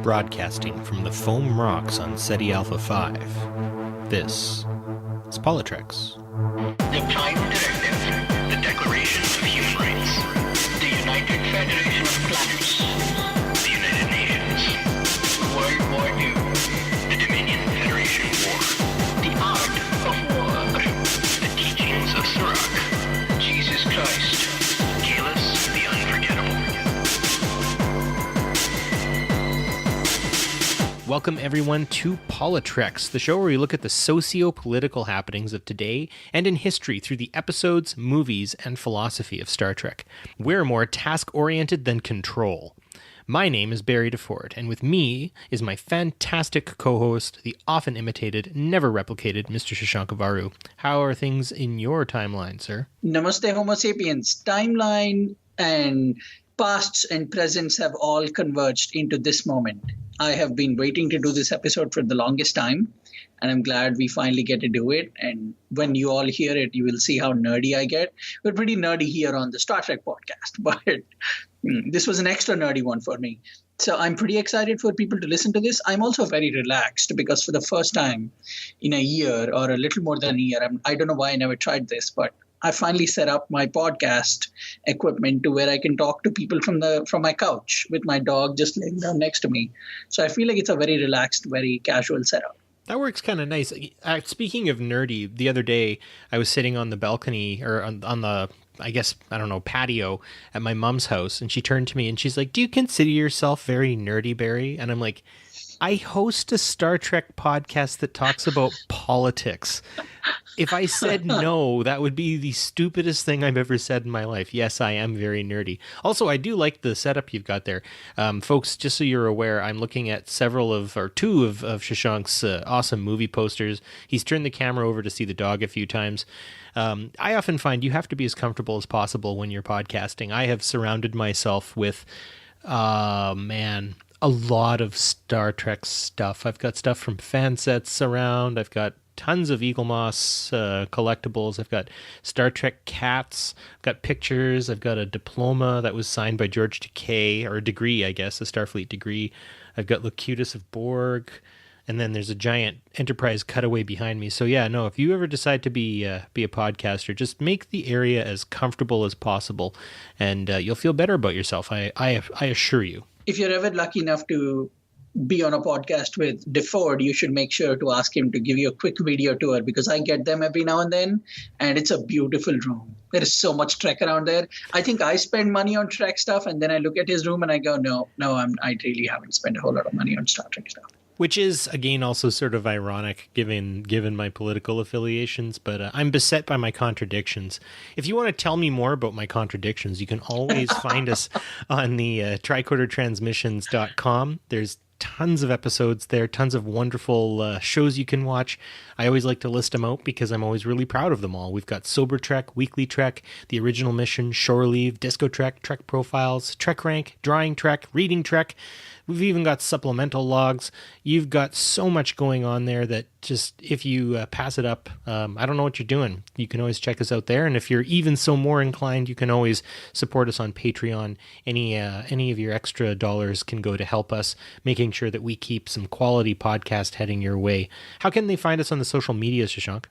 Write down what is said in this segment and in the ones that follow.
Broadcasting from the foam rocks on SETI Alpha 5, this is PoliTreks. The Prime Directive, the Declaration of Human Rights, the United Federation of Planets, the United Nations, World War II, the Dominion Federation War, the Art of War, the Teachings of Sirach, Jesus Christ, Calus the Unforgettable. Welcome everyone to PoliTreks, the show where we look at the socio-political happenings of today and in history through the episodes, movies, and philosophy of Star Trek. We're more task-oriented than control. My name is Barry DeFord, and with me is my fantastic co-host, the often imitated, never replicated Mr. Shashank and Barry. How are things in your timeline, sir? Namaste Homo sapiens. Timeline and pasts and presents have all converged into this moment. I have been waiting to do this episode for the longest time, and I'm glad we finally get to do it. And when you all hear it, you will see how nerdy I get. We're pretty nerdy here on the Star Trek podcast, but this was an extra nerdy one for me. So I'm pretty excited for people to listen to this. I'm also very relaxed because for the first time in a year or a little more than a year, I don't know why I never tried this, but I finally set up my podcast equipment to where I can talk to people from my couch with my dog just laying down next to me. So I feel like it's a very relaxed, very casual setup. That works kind of nice. Speaking of nerdy, the other day I was sitting on the balcony or on the, I guess, I don't know, patio at my mom's house, and she turned to me and she's like, "Do you consider yourself very nerdy, Barry?" And I'm like, "I host a Star Trek podcast that talks about politics." If I said no, that would be the stupidest thing I've ever said in my life. Yes, I am very nerdy. Also, I do like the setup you've got there. Folks, just so you're aware, I'm looking at two of Shashank's awesome movie posters. He's turned the camera over to see the dog a few times. I often find you have to be as comfortable as possible when you're podcasting. I have surrounded myself with, a lot of Star Trek stuff. I've got stuff from fan sets around. I've got tons of Eagle Moss collectibles. I've got Star Trek cats. I've got pictures. I've got a diploma that was signed by George Takei, or a degree, I guess, a Starfleet degree. I've got Locutus of Borg. And then there's a giant Enterprise cutaway behind me. So yeah, no, if you ever decide to be a podcaster, just make the area as comfortable as possible, and you'll feel better about yourself. I assure you. If you're ever lucky enough to be on a podcast with DeFord, you should make sure to ask him to give you a quick video tour, because I get them every now and then, and it's a beautiful room. There is so much Trek around there. I think I spend money on Trek stuff, and then I look at his room and I go, no, I really haven't spent a whole lot of money on Star Trek stuff. Which is, again, also sort of ironic given my political affiliations, but I'm beset by my contradictions. If you want to tell me more about my contradictions, you can always find us on the tricordertransmissions.com. There's tons of episodes there, tons of wonderful shows you can watch. I always like to list them out because I'm always really proud of them all. We've got Sober Trek, Weekly Trek, The Original Mission, Shore Leave, Disco Trek, Trek Profiles, Trek Rank, Drawing Trek, Reading Trek. We've even got supplemental logs. You've got so much going on there that just, if you pass it up, I don't know what you're doing. You can always check us out there. And if you're even so more inclined, you can always support us on Patreon. Any of your extra dollars can go to help us making sure that we keep some quality podcast heading your way. How can they find us on the social media, Shashank?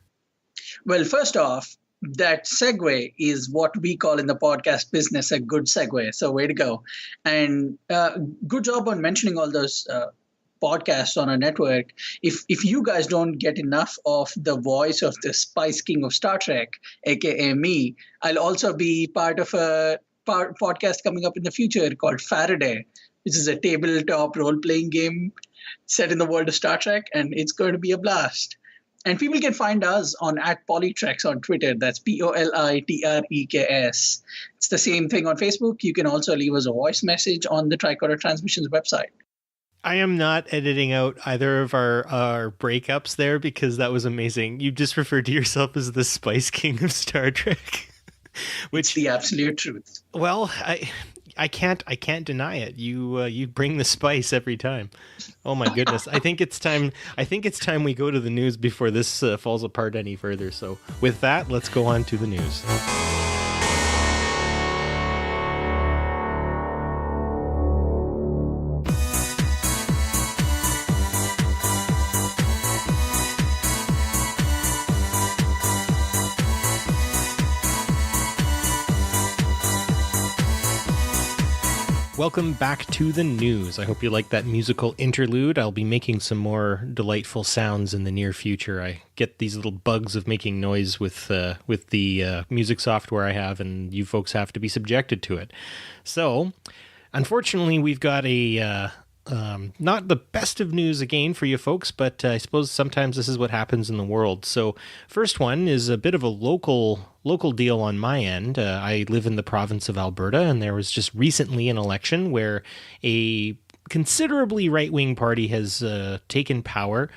Well, first off, that segue is what we call in the podcast business a good segue. So way to go. And good job on mentioning all those podcasts on our network. If you guys don't get enough of the voice of the Spice King of Star Trek, aka me, I'll also be part of a podcast coming up in the future called Faraday, which is a tabletop role-playing game set in the world of Star Trek, and it's going to be a blast. And people can find us on @PoliTreks on Twitter. That's PoliTreks. It's the same thing on Facebook. You can also leave us a voice message on the Tricorder Transmissions website. I am not editing out either of our breakups there, because that was amazing. You just referred to yourself as the Spice King of Star Trek. Which, it's the absolute truth. Well, I can't deny it. You bring the spice every time. Oh my goodness. I think it's time we go to the news before this falls apart any further. So with that, let's go on to the news. Welcome back to the news. I hope you like that musical interlude. I'll be making some more delightful sounds in the near future. I get these little bugs of making noise with the music software I have, and you folks have to be subjected to it. So, unfortunately, we've got a not the best of news again for you folks, but I suppose sometimes this is what happens in the world. So, first one is a bit of a local deal on my end. I live in the province of Alberta, and there was just recently an election where a considerably right-wing party has taken power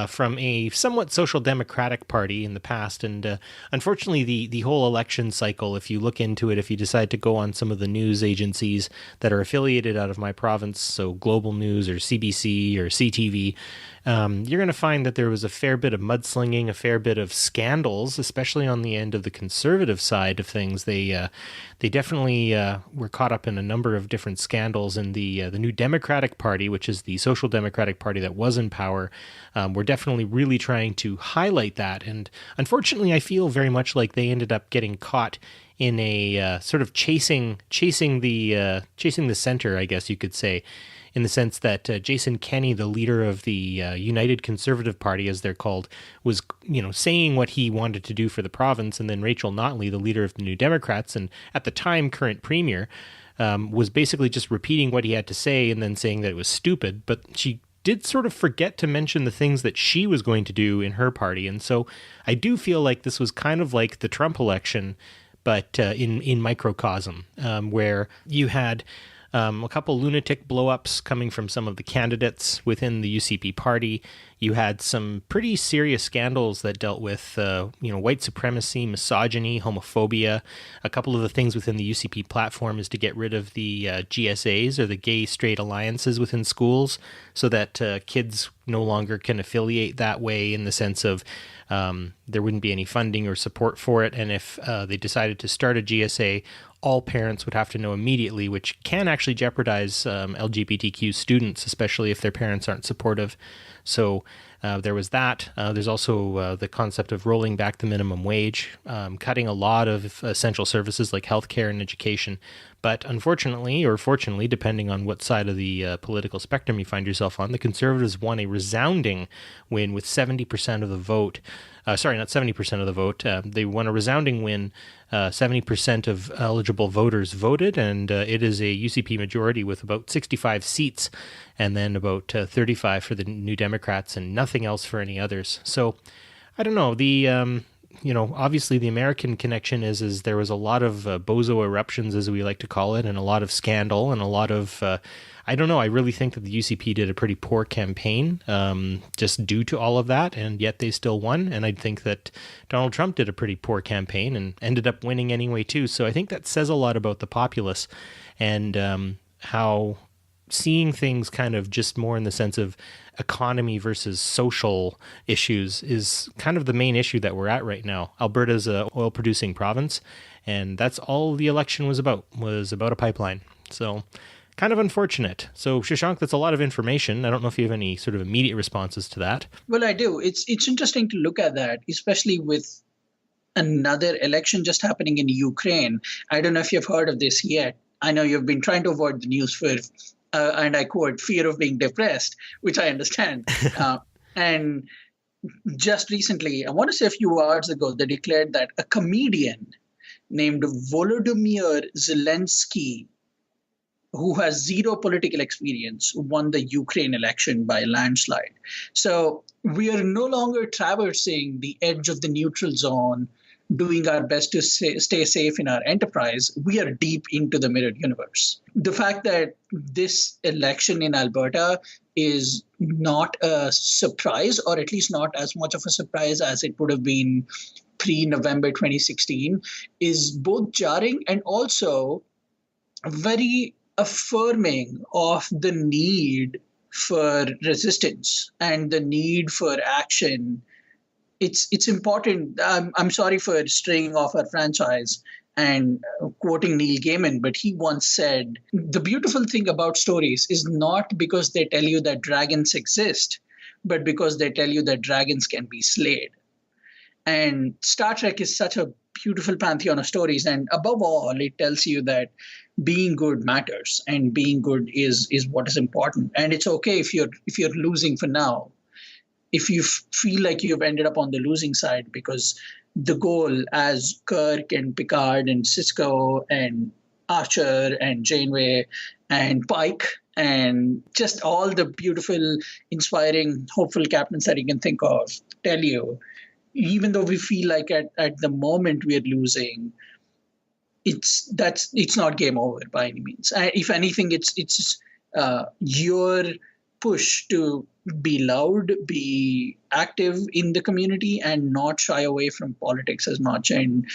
from a somewhat social democratic party in the past. And unfortunately, the whole election cycle, if you look into it, if you decide to go on some of the news agencies that are affiliated out of my province, so Global News or CBC or CTV, you're going to find that there was a fair bit of mudslinging, a fair bit of scandals, especially on the end of the conservative side of things. They definitely were caught up in a number of different scandals, and the New Democratic Party, which is the Social Democratic Party that was in power, were definitely really trying to highlight that. And unfortunately, I feel very much like they ended up getting caught in a sort of chasing the center, I guess you could say, in the sense that Jason Kenney, the leader of the United Conservative Party, as they're called, was saying what he wanted to do for the province, and then Rachel Notley, the leader of the New Democrats, and at the time current premier, was basically just repeating what he had to say and then saying that it was stupid. But she did sort of forget to mention the things that she was going to do in her party, and so I do feel like this was kind of like the Trump election, but in microcosm, where you had a couple lunatic blow-ups coming from some of the candidates within the UCP party. You had some pretty serious scandals that dealt with, white supremacy, misogyny, homophobia. A couple of the things within the UCP platform is to get rid of the GSAs, or the gay straight alliances within schools, so that kids no longer can affiliate that way, in the sense of there wouldn't be any funding or support for it. And if they decided to start a GSA, all parents would have to know immediately, which can actually jeopardize LGBTQ students, especially if their parents aren't supportive. So there was that. There's also the concept of rolling back the minimum wage, cutting a lot of essential services like healthcare and education. But unfortunately, or fortunately, depending on what side of the political spectrum you find yourself on, the Conservatives won a resounding win with 70% of the vote. Sorry, not 70% of the vote. They won a resounding win. 70% of eligible voters voted, and it is a UCP majority with about 65 seats, and then about 35 for the New Democrats, and nothing else for any others. So, I don't know. The obviously the American connection is there was a lot of bozo eruptions, as we like to call it, and a lot of scandal, and a lot of I don't know. I really think that the UCP did a pretty poor campaign just due to all of that, and yet they still won. And I think that Donald Trump did a pretty poor campaign and ended up winning anyway, too. So I think that says a lot about the populace, and how seeing things kind of just more in the sense of economy versus social issues is kind of the main issue that we're at right now. Alberta's a oil-producing province, and that's all the election was about a pipeline. So kind of unfortunate. So, Shashank, that's a lot of information. I don't know if you have any sort of immediate responses to that. Well, I do. It's interesting to look at that, especially with another election just happening in Ukraine. I don't know if you've heard of this yet. I know you've been trying to avoid the news for, and I quote, fear of being depressed, which I understand. And just recently, I want to say a few hours ago, they declared that a comedian named Volodymyr Zelensky, who has zero political experience, won the Ukraine election by a landslide. So we are no longer traversing the edge of the neutral zone, doing our best to stay safe in our enterprise. We are deep into the mirrored universe. The fact that this election in Alberta is not a surprise, or at least not as much of a surprise as it would have been pre-November 2016, is both jarring and also very affirming of the need for resistance and the need for action. It's important. I'm sorry for straying off our franchise and quoting Neil Gaiman, but he once said, the beautiful thing about stories is not because they tell you that dragons exist, but because they tell you that dragons can be slayed. And Star Trek is such a beautiful pantheon of stories. And above all, it tells you that being good matters, and being good is what is important. And it's okay if you're losing for now, if you feel like you've ended up on the losing side, because the goal, as Kirk and Picard and Cisco and Archer and Janeway and Pike and just all the beautiful, inspiring, hopeful captains that you can think of tell you, even though we feel like at the moment we're losing, it's not game over by any means. If anything, it's your push to be loud, be active in the community, and not shy away from politics as much. And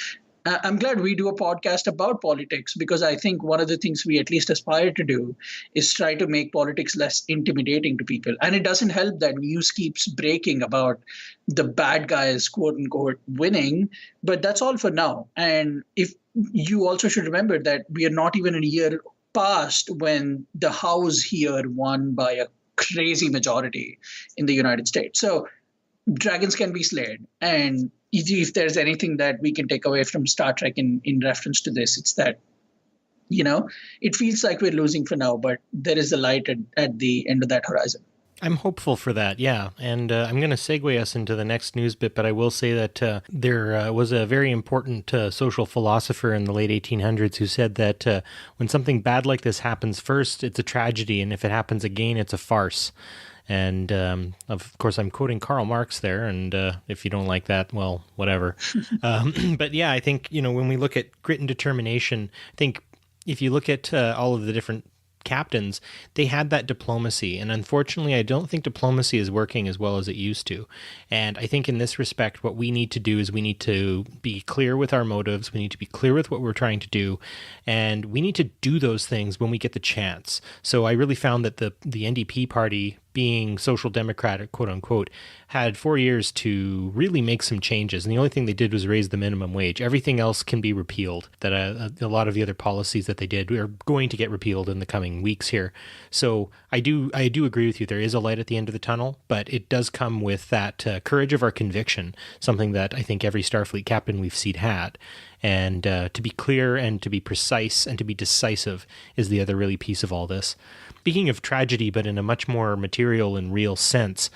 I'm glad we do a podcast about politics, because I think one of the things we at least aspire to do is try to make politics less intimidating to people. And it doesn't help that news keeps breaking about the bad guys, quote unquote, winning, but that's all for now. And if you also should remember that we are not even a year past when the House here won by a crazy majority in the United States. So dragons can be slayed. And if there's anything that we can take away from Star Trek in reference to this, it's that, it feels like we're losing for now, but there is a light at the end of that horizon. I'm hopeful for that, yeah. And I'm going to segue us into the next news bit, but I will say that there was a very important social philosopher in the late 1800s who said that when something bad like this happens first, it's a tragedy, and if it happens again, it's a farce. And of course, I'm quoting Karl Marx there, and if you don't like that, well, whatever. But yeah, I think, when we look at grit and determination, I think if you look at all of the different captains, they had that diplomacy. And unfortunately, I don't think diplomacy is working as well as it used to. And I think in this respect, what we need to do is we need to be clear with our motives. We need to be clear with what we're trying to do. And we need to do those things when we get the chance. So I really found that the NDP party, being social democratic, quote unquote, had 4 years to really make some changes. And the only thing they did was raise the minimum wage. Everything else can be repealed. That a lot of the other policies that they did are going to get repealed in the coming weeks here. So I do agree with you. There is a light at the end of the tunnel, but it does come with that courage of our conviction, something that I think every Starfleet captain we've seen had. And to be clear and to be precise and to be decisive is the other really piece of all this. Speaking of tragedy, but in a much more material and real sense,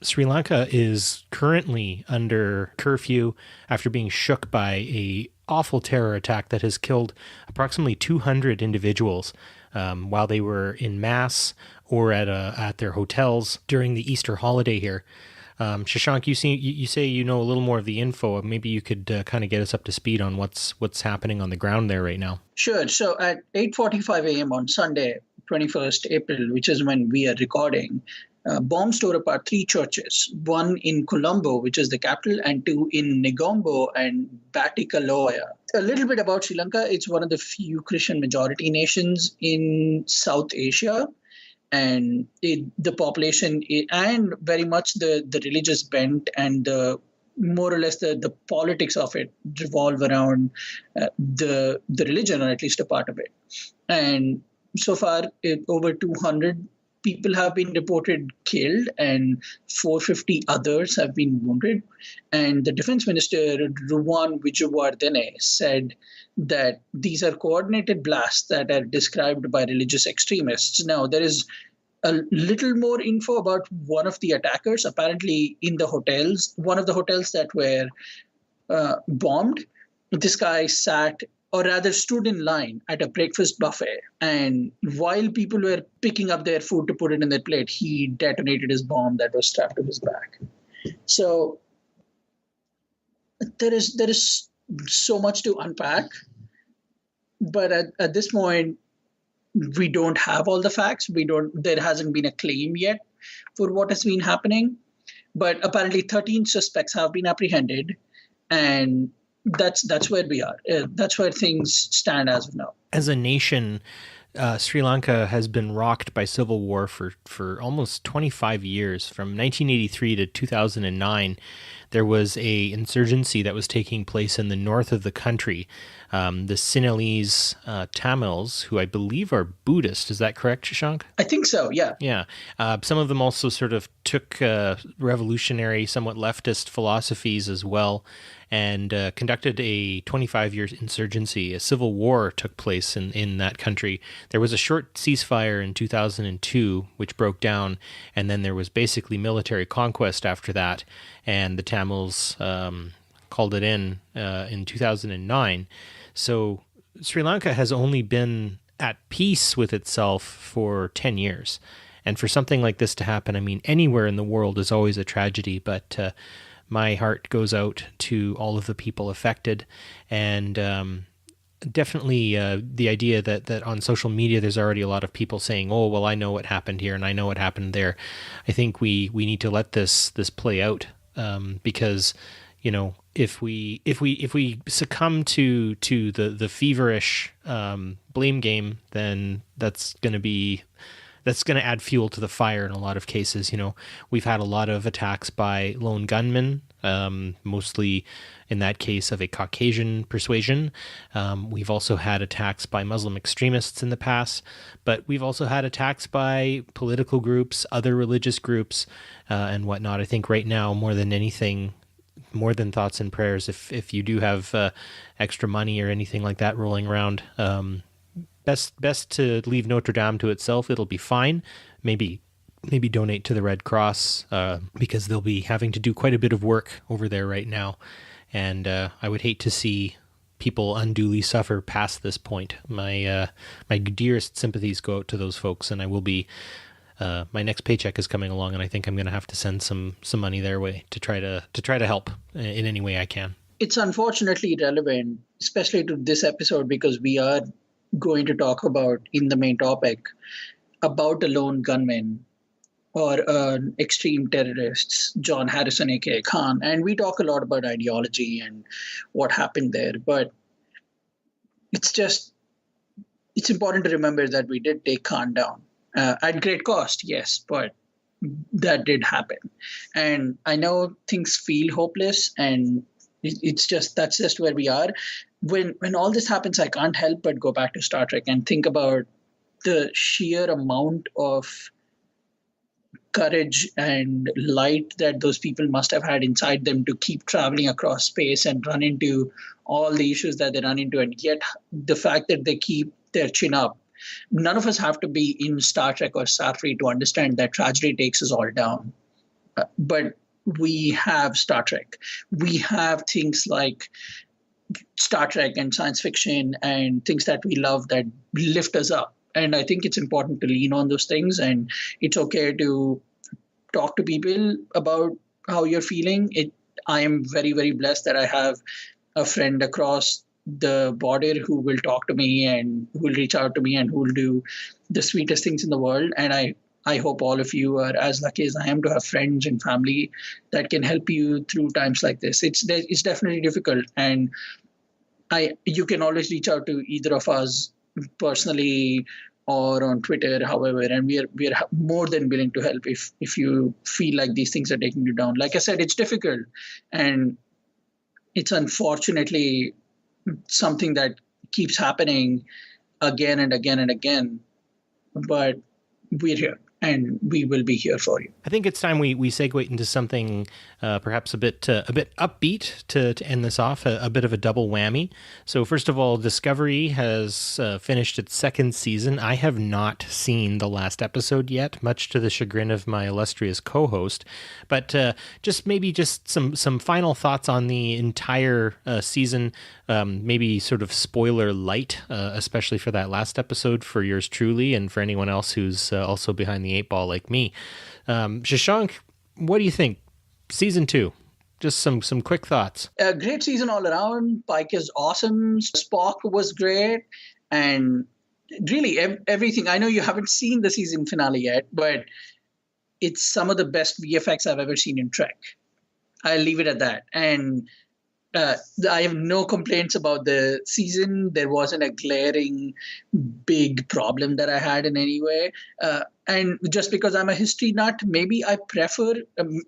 Sri Lanka is currently under curfew after being shook by a awful terror attack that has killed approximately 200 individuals while they were in mass or at their hotels during the Easter holiday here. Shashank, you say you know a little more of the info. Maybe you could kind of get us up to speed on what's happening on the ground there right now. Sure. So at 8:45 a.m. on Sunday, 21st April, which is when we are recording, bombs tore apart 3 churches, one in Colombo, which is the capital, and 2 in Negombo and Batticaloa. A little bit about Sri Lanka. It's one of the few Christian majority nations in South Asia. And the population and very much the religious bent and the more or less the politics of it revolve around the religion, or at least a part of it. And so far, over 200 people have been reported killed and 450 others have been wounded. And the defense minister, Ruwan Wijewardene, said that these are coordinated blasts that are described by religious extremists. Now, there is a little more info about one of the attackers. Apparently, in the hotels, one of the hotels that were bombed, this guy sat, or rather stood in line at a breakfast buffet. And while people were picking up their food to put it in their plate, he detonated his bomb that was strapped to his back. So there is so much to unpack. But at this point, we don't have all the facts. There hasn't been a claim yet for what has been happening. But apparently 13 suspects have been apprehended. And that's where we are. That's where things stand as of now. As a nation, Sri Lanka has been rocked by civil war for almost 25 years. From 1983 to 2009, there was a insurgency that was taking place in the north of the country. The Sinhalese Tamils, who I believe are Buddhist. Is that correct, Shashank? I think so, yeah. Yeah. Some of them also sort of took revolutionary, somewhat leftist philosophies as well, and conducted a 25-year insurgency. A civil war took place in that country. There was a short ceasefire in 2002, which broke down, and then there was basically military conquest after that, and the Tamils called it in 2009. So Sri Lanka has only been at peace with itself for 10 years. And for something like this to happen, I mean, anywhere in the world is always a tragedy, but my heart goes out to all of the people affected. And definitely the idea that on social media there's already a lot of people saying, oh, well, I know what happened here and I know what happened there. I think we need to let this play out because, you know, if we succumb to the feverish blame game, then that's going to add fuel to the fire in a lot of cases. You know, we've had a lot of attacks by lone gunmen, mostly in that case of a Caucasian persuasion. We've also had attacks by Muslim extremists in the past, but we've also had attacks by political groups, other religious groups, and whatnot. I think right now, more than anything, more than thoughts and prayers, if you do have extra money or anything like that rolling around, best to leave Notre Dame to itself. It'll be fine. Maybe donate to the Red Cross because they'll be having to do quite a bit of work over there right now. And I would hate to see people unduly suffer past this point. My dearest sympathies go out to those folks, and I will be. My next paycheck is coming along, and I think I'm going to have to send some money their way to try to help in any way I can. It's unfortunately relevant, especially to this episode, because we are going to talk about, in the main topic, about a lone gunman or extreme terrorists, John Harrison, aka Khan. And we talk a lot about ideology and what happened there. But it's important to remember that we did take Khan down. At great cost, yes, but that did happen. And I know things feel hopeless, and that's just where we are. When all this happens, I can't help but go back to Star Trek and think about the sheer amount of courage and light that those people must have had inside them to keep traveling across space and run into all the issues that they run into. And yet the fact that they keep their chin up. None of us have to be in Star Trek or Starfleet to understand that tragedy takes us all down. But we have Star Trek. We have things like Star Trek and science fiction and things that we love that lift us up. And I think it's important to lean on those things. And it's okay to talk to people about how you're feeling. I am very, very blessed that I have a friend across the border who will talk to me and who will reach out to me and who will do the sweetest things in the world. And I hope all of you are as lucky as I am to have friends and family that can help you through times like this. It's definitely difficult. And you can always reach out to either of us personally or on Twitter, however, and we are more than willing to help if you feel like these things are taking you down. Like I said, it's difficult, and it's unfortunately something that keeps happening again and again and again, but we're here and we will be here for you. I think it's time we segue into something perhaps a bit upbeat to end this off, a bit of a double whammy. So first of all, Discovery has finished its second season. I have not seen the last episode yet, much to the chagrin of my illustrious co-host. But just some final thoughts on the entire season, maybe sort of spoiler light, especially for that last episode for yours truly and for anyone else who's also behind the eight ball like me. Shashank, what do you think? Season 2, just some quick thoughts. A great season all around. Pike is awesome. Spock was great. And really everything. I know you haven't seen the season finale yet, but it's some of the best VFX I've ever seen in Trek. I'll leave it at that. And uh, I have no complaints about the season. There wasn't a glaring big problem that I had in any way. And just because I'm a history nut, maybe I prefer,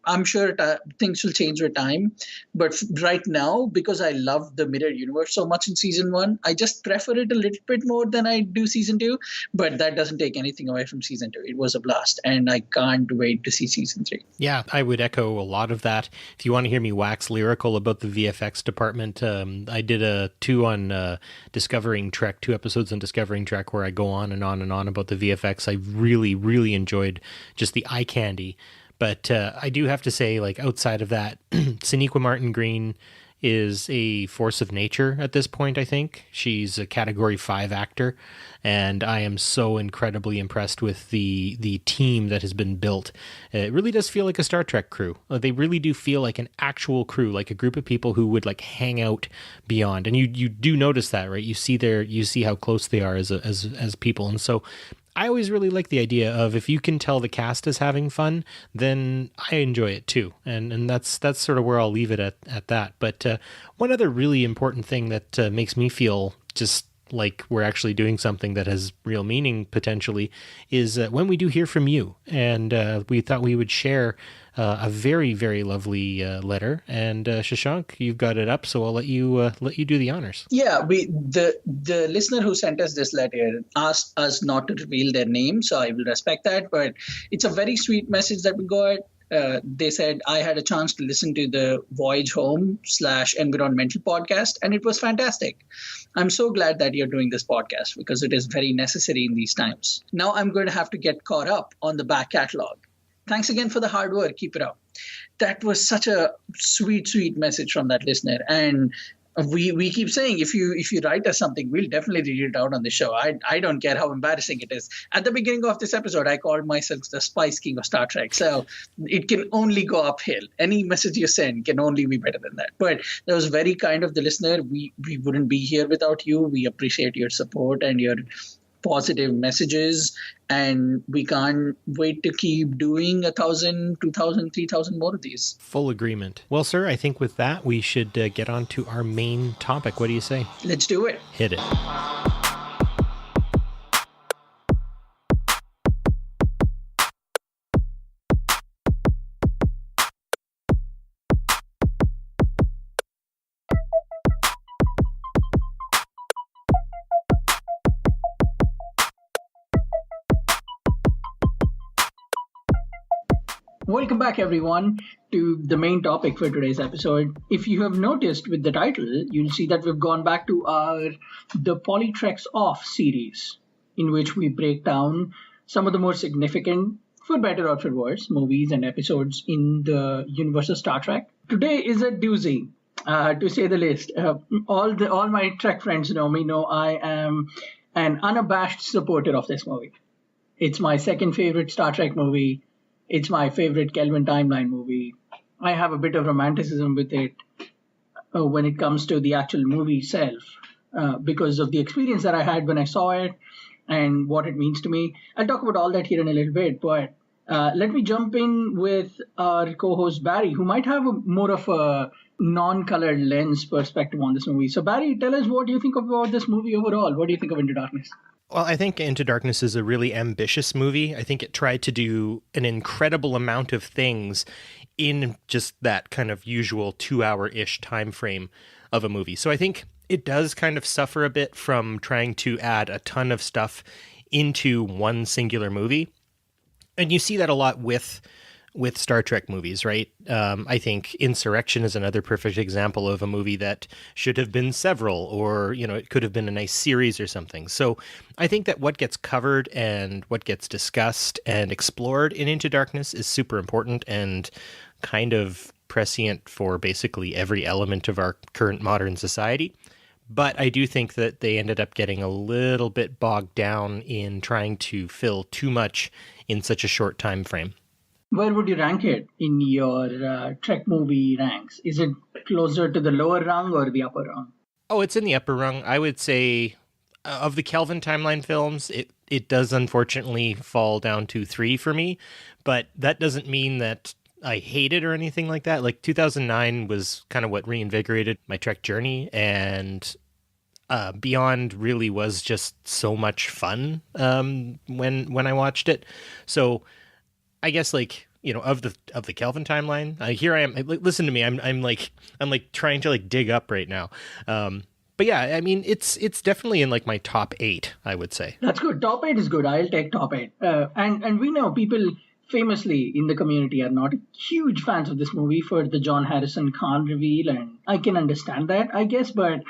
I'm sure things will change with time. But right now, because I love the Mirror Universe so much in season one, I just prefer it a little bit more than I do season two. But that doesn't take anything away from season two. It was a blast. And I can't wait to see season three. Yeah, I would echo a lot of that. If you want to hear me wax lyrical about the VFX department, I did a two on Discovering Trek, 2 episodes on Discovering Trek, where I go on and on and on about the VFX. I really enjoyed just the eye candy. But I do have to say, like, outside of that, Sonequa Martin Green is a force of nature at this point, I think. She's a Category 5 actor, and I am so incredibly impressed with the team that has been built. It really does feel like a Star Trek crew. They really do feel like an actual crew, like a group of people who would like hang out beyond. And you do notice that, right? You see how close they are as people. And so I always really like the idea of, if you can tell the cast is having fun, then I enjoy it too. And that's sort of where I'll leave it at that. But one other really important thing that makes me feel just like we're actually doing something that has real meaning potentially is when we do hear from you. And we thought we would share a very lovely letter. And Shashank, you've got it up, so I'll let you do the honors. Yeah, the listener who sent us this letter asked us not to reveal their name, so I will respect that. But it's a very sweet message that we got. They said, I had a chance to listen to the Voyage Home / Environmental podcast, and it was fantastic. I'm so glad that you're doing this podcast because it is very necessary in these times. Now I'm going to have to get caught up on the back catalog. Thanks again for the hard work. Keep it up. That was such a sweet message from that listener. And we keep saying, if you write us something, we'll definitely read it out on the show. I don't care how embarrassing it is. At the beginning of this episode, I called myself the Spice King of Star Trek. So it can only go uphill. Any message you send can only be better than that. But that was very kind of the listener. We wouldn't be here without you. We appreciate your support and your positive messages, and we can't wait to keep doing 1,000, 2,000, 3,000 more of these. Full agreement. Well, sir, I think with that, we should get on to our main topic. What do you say? Let's do it. Hit it. Welcome back, everyone, to the main topic for today's episode. If you have noticed with the title, you'll see that we've gone back to the PoliTreks Off series, in which we break down some of the more significant, for better or for worse, movies and episodes in the universe of Star Trek. Today is a doozy, to say the least. All my Trek friends know I am an unabashed supporter of this movie. It's my second favorite Star Trek movie. It's my favorite Kelvin timeline movie. I have a bit of romanticism with it when it comes to the actual movie itself because of the experience that I had when I saw it and what it means to me. I'll talk about all that here in a little bit, but let me jump in with our co-host Barry, who might have more of a non-colored lens perspective on this movie. So Barry, tell us, what do you think about this movie overall? What do you think of Into Darkness? Well, I think Into Darkness is a really ambitious movie. I think it tried to do an incredible amount of things in just that kind of usual 2-hour-ish time frame of a movie. So I think it does kind of suffer a bit from trying to add a ton of stuff into one singular movie. And you see that a lot with Star Trek movies, right? I think Insurrection is another perfect example of a movie that should have been several, or, it could have been a nice series or something. So I think that what gets covered and what gets discussed and explored in Into Darkness is super important and kind of prescient for basically every element of our current modern society. But I do think that they ended up getting a little bit bogged down in trying to fill too much in such a short time frame. Where would you rank it in your Trek movie ranks? Is it closer to the lower rung or the upper rung? Oh, it's in the upper rung. I would say of the Kelvin timeline films, it does unfortunately fall down to 3 for me. But that doesn't mean that I hate it or anything like that. Like 2009 was kind of what reinvigorated my Trek journey, and Beyond really was just so much fun when I watched it. So I guess like of the Kelvin timeline, here I am. Listen to me. I'm trying to like dig up right now. But yeah, I mean it's definitely in like my top 8, I would say. That's good. Top 8 is good. I'll take top 8. And we know people famously in the community are not huge fans of this movie for the John Harrison Khan reveal, and I can understand that, I guess. But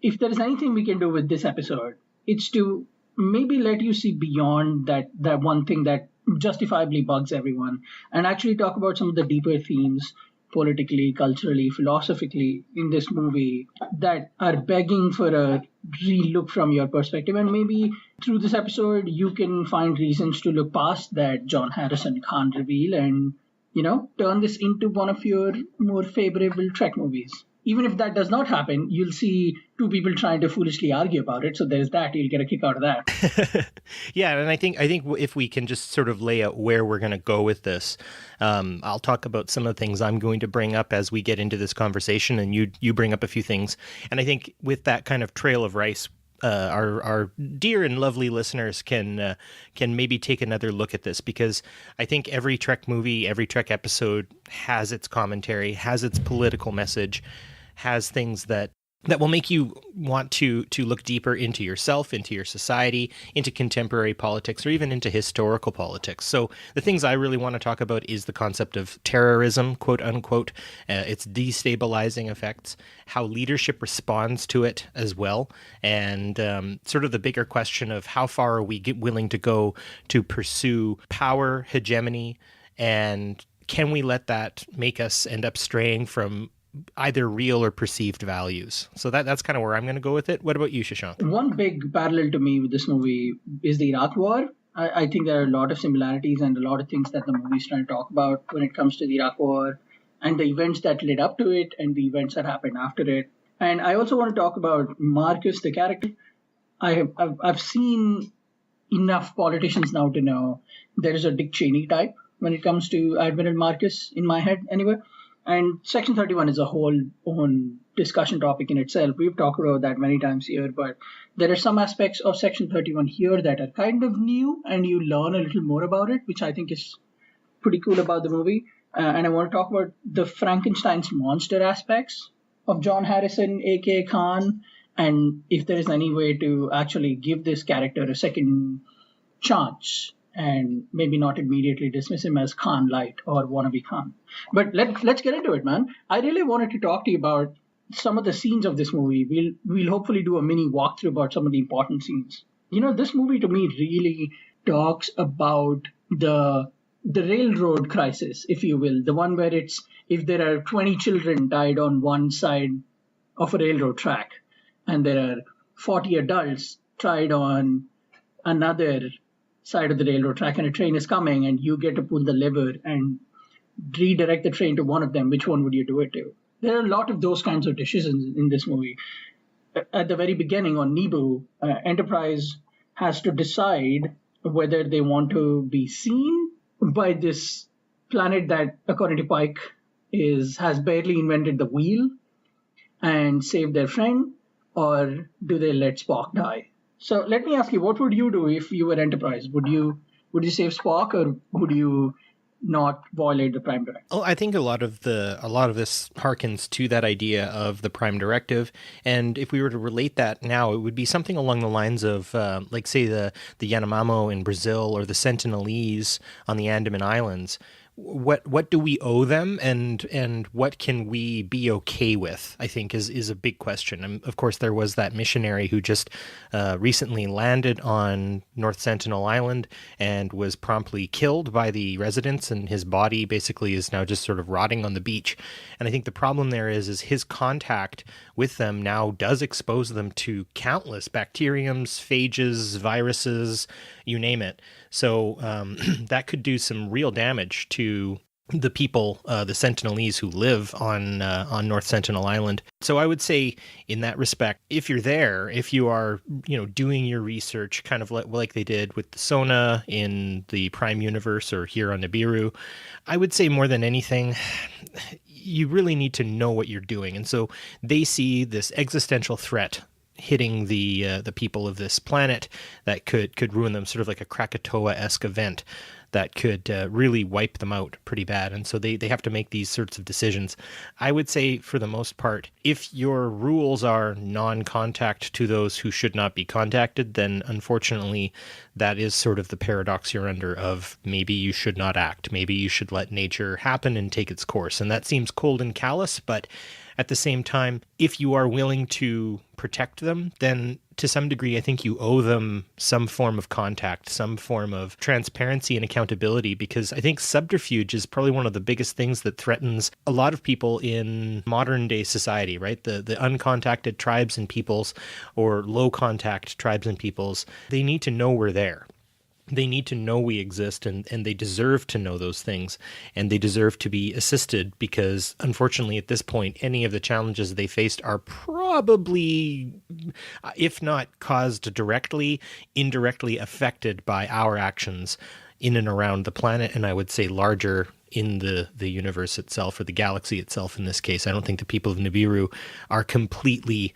if there is anything we can do with this episode, it's to maybe let you see beyond that one thing that justifiably bugs everyone, and actually talk about some of the deeper themes politically, culturally, philosophically in this movie that are begging for a relook from your perspective. And maybe through this episode, you can find reasons to look past that John Harrison Khan reveal and, turn this into one of your more favorable Trek movies. Even if that does not happen, you'll see two people trying to foolishly argue about it. So there's that. You'll get a kick out of that. Yeah, and I think if we can just sort of lay out where we're going to go with this, I'll talk about some of the things I'm going to bring up as we get into this conversation, and you bring up a few things. And I think with that kind of trail of rice, our dear and lovely listeners can maybe take another look at this, because I think every Trek movie, every Trek episode has its commentary, has its political message, has things that will make you want to look deeper into yourself, into your society, into contemporary politics, or even into historical politics. So the things I really want to talk about is the concept of terrorism, quote unquote, its destabilizing effects, how leadership responds to it as well, and sort of the bigger question of how far are we willing to go to pursue power, hegemony, and can we let that make us end up straying from either real or perceived values? So that's kind of where I'm going to go with it. What about you, Shashank? One big parallel to me with this movie is the Iraq War. I think there are a lot of similarities and a lot of things that the movie's trying to talk about when it comes to the Iraq War and the events that led up to it and the events that happened after it. And I also want to talk about Marcus, the character. I've seen enough politicians now to know there is a Dick Cheney type when it comes to Admiral Marcus, in my head anyway. And Section 31 is a whole own discussion topic in itself. We've talked about that many times here, but there are some aspects of Section 31 here that are kind of new, and you learn a little more about it, which I think is pretty cool about the movie. And I want to talk about the Frankenstein's monster aspects of John Harrison, a.k.a. Khan, and if there is any way to actually give this character a second chance and maybe not immediately dismiss him as Khan light or wannabe Khan. But let's get into it, man. I really wanted to talk to you about some of the scenes of this movie. We'll hopefully do a mini walkthrough about some of the important scenes. This movie to me really talks about the railroad crisis, if you will, the one where it's if there are 20 children died on one side of a railroad track and there are 40 adults tried on another side of the railroad track, and a train is coming and you get to pull the lever and redirect the train to one of them, which one would you do it to? There are a lot of those kinds of decisions in this movie. At the very beginning on Naboo, Enterprise has to decide whether they want to be seen by this planet that, according to Pike, has barely invented the wheel and saved their friend, or do they let Spock die? So let me ask you, what would you do if you were Enterprise? Would you save Spock, or would you not violate the Prime Directive? Oh, I think a lot of this harkens to that idea of the Prime Directive, and if we were to relate that now, it would be something along the lines of, like, say, the Yanomamo in Brazil or the Sentinelese on the Andaman Islands. What do we owe them, and what can we be okay with, I think is a big question. And of course, there was that missionary who just recently landed on North Sentinel Island and was promptly killed by the residents, and his body basically is now just sort of rotting on the beach. And I think the problem there is his contact with them now does expose them to countless bacteriums, phages, viruses, you name it. So that could do some real damage to the people, the Sentinelese who live on North Sentinel Island. So I would say, in that respect, if you're there, if you are, doing your research, kind of like they did with the Sona in the Prime Universe or here on Nibiru, I would say more than anything, you really need to know what you're doing. And so they see this existential threat hitting the people of this planet that could ruin them, sort of like a Krakatoa-esque event that could really wipe them out pretty bad. And so they have to make these sorts of decisions. I would say, for the most part, if your rules are non-contact to those who should not be contacted, then unfortunately that is sort of the paradox you're under of maybe you should not act. Maybe you should let nature happen and take its course. And that seems cold and callous, but at the same time, if you are willing to protect them, then to some degree, I think you owe them some form of contact, some form of transparency and accountability, because I think subterfuge is probably one of the biggest things that threatens a lot of people in modern day society, right? The uncontacted tribes and peoples, or low contact tribes and peoples, they need to know we're there. They need to know we exist, and they deserve to know those things, and they deserve to be assisted, because unfortunately at this point, any of the challenges they faced are probably, if not caused directly, indirectly affected by our actions in and around the planet, and I would say larger in the universe itself, or the galaxy itself in this case. I don't think the people of Nibiru are completely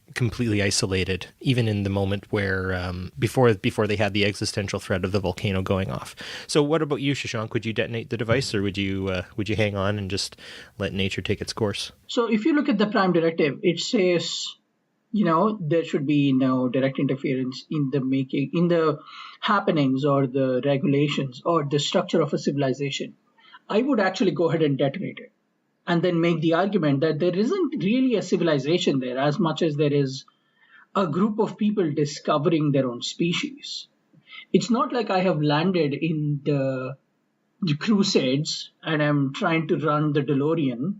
isolated, even in the moment where before they had the existential threat of the volcano going off. So what about you, Shashank? Would you detonate the device, or would you hang on and just let nature take its course? So if you look at the Prime Directive, it says, there should be no direct interference in the happenings or the regulations or the structure of a civilization. I would actually go ahead and detonate it, and then make the argument that there isn't really a civilization there as much as there is a group of people discovering their own species. It's not like I have landed in the Crusades and I'm trying to run the DeLorean.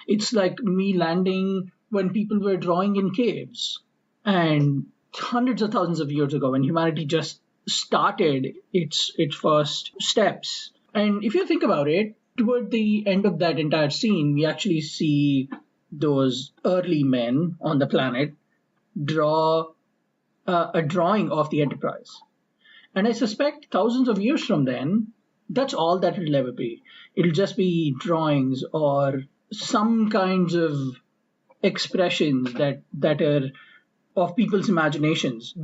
It's like me landing when people were drawing in caves, and hundreds of thousands of years ago, when humanity just started its first steps. And if you think about it, toward the end of that entire scene, we actually see those early men on the planet draw a drawing of the Enterprise. And I suspect thousands of years from then, that's all that it'll ever be. It'll just be drawings or some kinds of expressions that are of people's imaginations,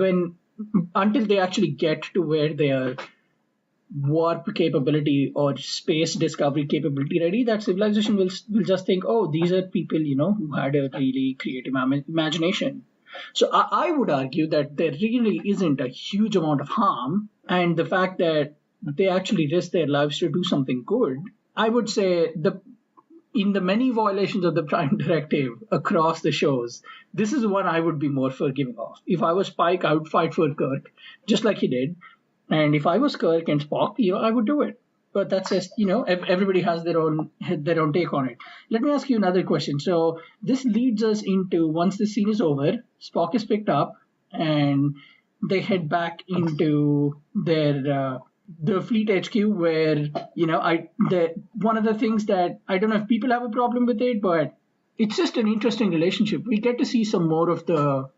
until they actually get to where they are warp capability or space discovery capability ready, that civilization will just think, oh, these are people, who had a really creative imagination. So I would argue that there really isn't a huge amount of harm, and the fact that they actually risk their lives to do something good, I would say in the many violations of the Prime Directive across the shows, this is one I would be more forgiving of. If I was Pike, I would fight for Kirk, just like he did. And if I was Kirk and Spock, I would do it. But that's just, everybody has their own take on it. Let me ask you another question. So this leads us into, once the scene is over, Spock is picked up and they head back into their the fleet HQ, where one of the things that I don't know if people have a problem with it, but it's just an interesting relationship. We get to see some more of the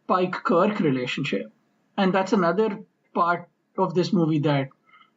Pike-Kirk relationship, and that's another part of this movie that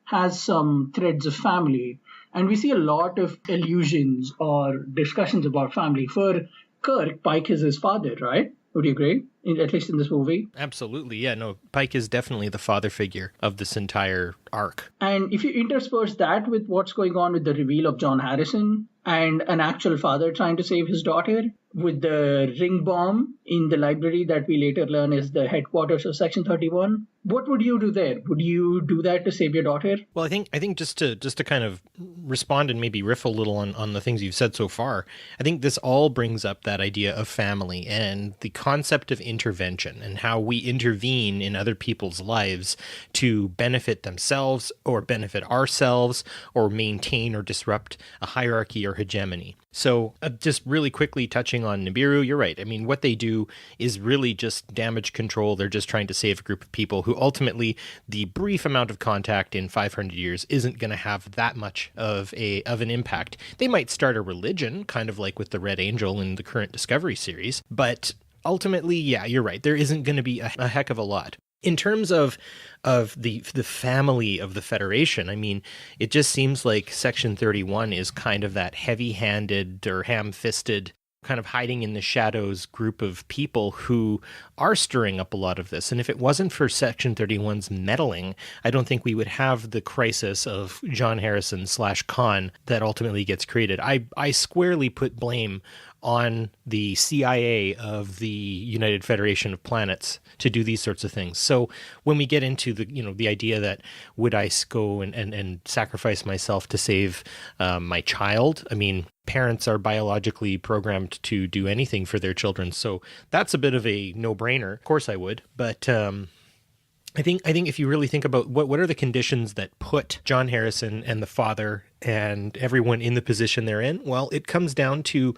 has some threads of family, and we see a lot of allusions or discussions about family. For Kirk, Pike is his father, right? Would you agree? At least in this movie? Absolutely, yeah. No, Pike is definitely the father figure of this entire arc. And if you intersperse that with what's going on with the reveal of John Harrison and an actual father trying to save his daughter, with the ring bomb in the library that we later learn is the headquarters of Section 31, what would you do there? Would you do that to save your daughter? Well, I think just to kind of respond and maybe riff a little on the things you've said so far, I think this all brings up that idea of family and the concept of intervention and how we intervene in other people's lives to benefit themselves or benefit ourselves or maintain or disrupt a hierarchy or hegemony. So just really quickly touching on Nibiru, you're right. I mean, what they do is really just damage control. They're just trying to save a group of people who ultimately the brief amount of contact in 500 years isn't going to have that much of an impact. They might start a religion, kind of like with the Red Angel in the current Discovery series, but ultimately, yeah, you're right. There isn't going to be a heck of a lot. In terms of the family of the Federation, I mean, it just seems like Section 31 is kind of that heavy-handed or ham-fisted, kind of hiding in the shadows group of people who are stirring up a lot of this. And if it wasn't for Section 31's meddling, I don't think we would have the crisis of John Harrison / Khan that ultimately gets created. I squarely put blame on the CIA of the United Federation of Planets to do these sorts of things. So when we get into the idea that would I go and sacrifice myself to save my child, I mean, parents are biologically programmed to do anything for their children. So that's a bit of a no-brainer. Of course I would. But I think if you really think about what are the conditions that put John Harrison and the father and everyone in the position they're in, well, it comes down to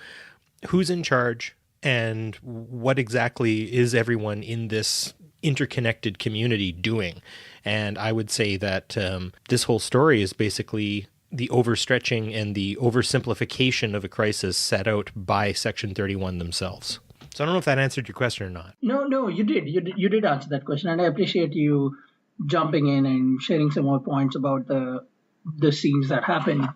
who's in charge and what exactly is everyone in this interconnected community doing. And I would say that this whole story is basically the overstretching and the oversimplification of a crisis set out by Section 31 themselves. So I don't know if that answered your question or not. No, you did. You did answer that question, and I appreciate you jumping in and sharing some more points about the scenes that happen.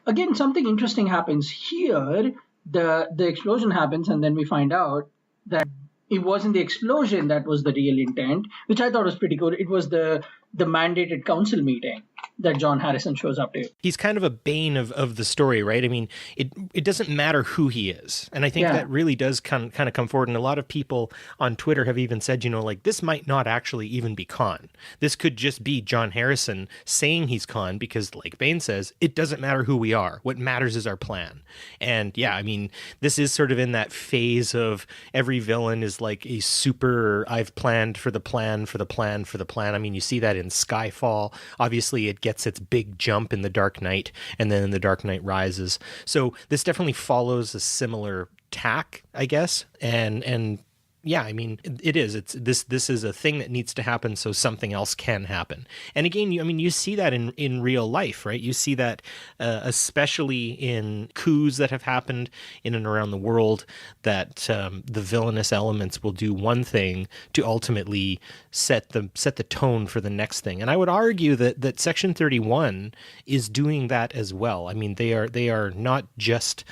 Again, something interesting happens here. The explosion happens, and then we find out that it wasn't the explosion that was the real intent, which I thought was pretty cool. It was the mandated council meeting that John Harrison shows up to. He's kind of a bane of the story, right? I mean, it doesn't matter who he is. And I think that really does kind of come forward. And a lot of people on Twitter have even said, this might not actually even be Khan. This could just be John Harrison saying he's Khan because, like Bane says, it doesn't matter who we are. What matters is our plan. And yeah, I mean, this is sort of in that phase of every villain is like a super, I've planned for the plan, for the plan, for the plan. I mean, you see that in Skyfall. Obviously, it gets its big jump in The Dark Knight, and then The Dark Knight Rises. So this definitely follows a similar tack, I guess. And yeah, I mean, it is. This is a thing that needs to happen so something else can happen. And again, you see that in real life, right? You see that especially in coups that have happened in and around the world, that the villainous elements will do one thing to ultimately set the tone for the next thing. And I would argue that Section 31 is doing that as well. I mean, they are not just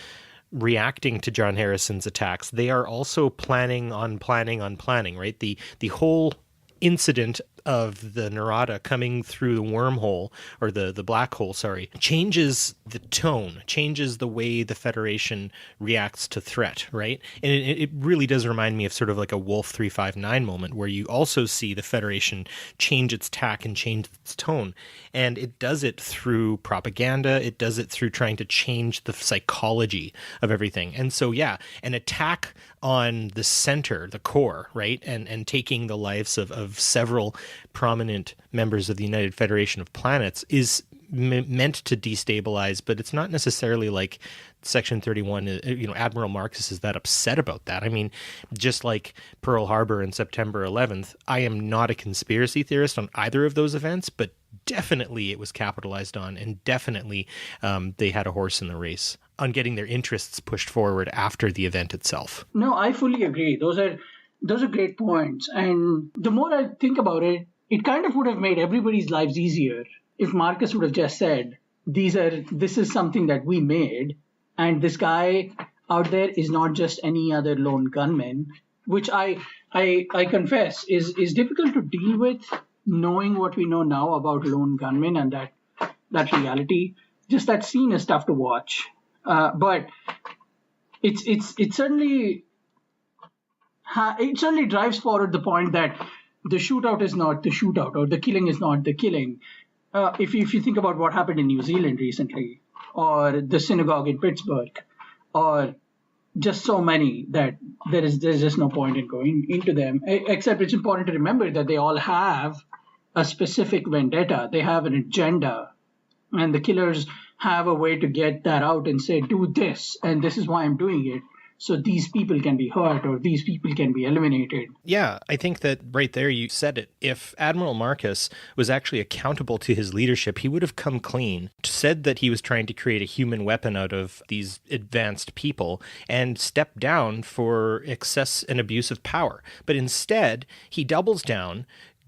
reacting to John Harrison's attacks. They are also planning on planning, right? The whole incident of the Narada coming through the wormhole, or the black hole, changes the tone, changes the way the Federation reacts to threat, right? And it really does remind me of sort of like a Wolf 359 moment where you also see the Federation change its tack and change its tone. And it does it through propaganda. It does it through trying to change the psychology of everything. And so, yeah, an attack on the center, the core, right? And taking the lives of several prominent members of the United Federation of Planets is meant to destabilize, but it's not necessarily like Section 31, Admiral Marcus is that upset about that. I mean, just like Pearl Harbor and September 11th, I am not a conspiracy theorist on either of those events, but definitely it was capitalized on, and definitely they had a horse in the race on getting their interests pushed forward after the event itself. No, I fully agree. Those are great points. And the more I think about it, it kind of would have made everybody's lives easier if Marcus would have just said, this is something that we made, and this guy out there is not just any other lone gunman, which I confess is difficult to deal with, knowing what we know now about lone gunmen and that reality. Just that scene is tough to watch. But it certainly drives forward the point that the shootout is not the shootout, or the killing is not the killing. If you think about what happened in New Zealand recently, or the synagogue in Pittsburgh, or just so many that there's just no point in going into them, except it's important to remember that they all have a specific vendetta. They have an agenda, and the killers have a way to get that out and say, do this, and this is why I'm doing it. so these people can be hurt or these people can be eliminated. Yeah, I think that right there you said it. If Admiral Marcus was actually accountable to his leadership, he would have come clean, said that he was trying to create a human weapon out of these advanced people, and stepped down for excess and abuse of power. But instead, he doubles down,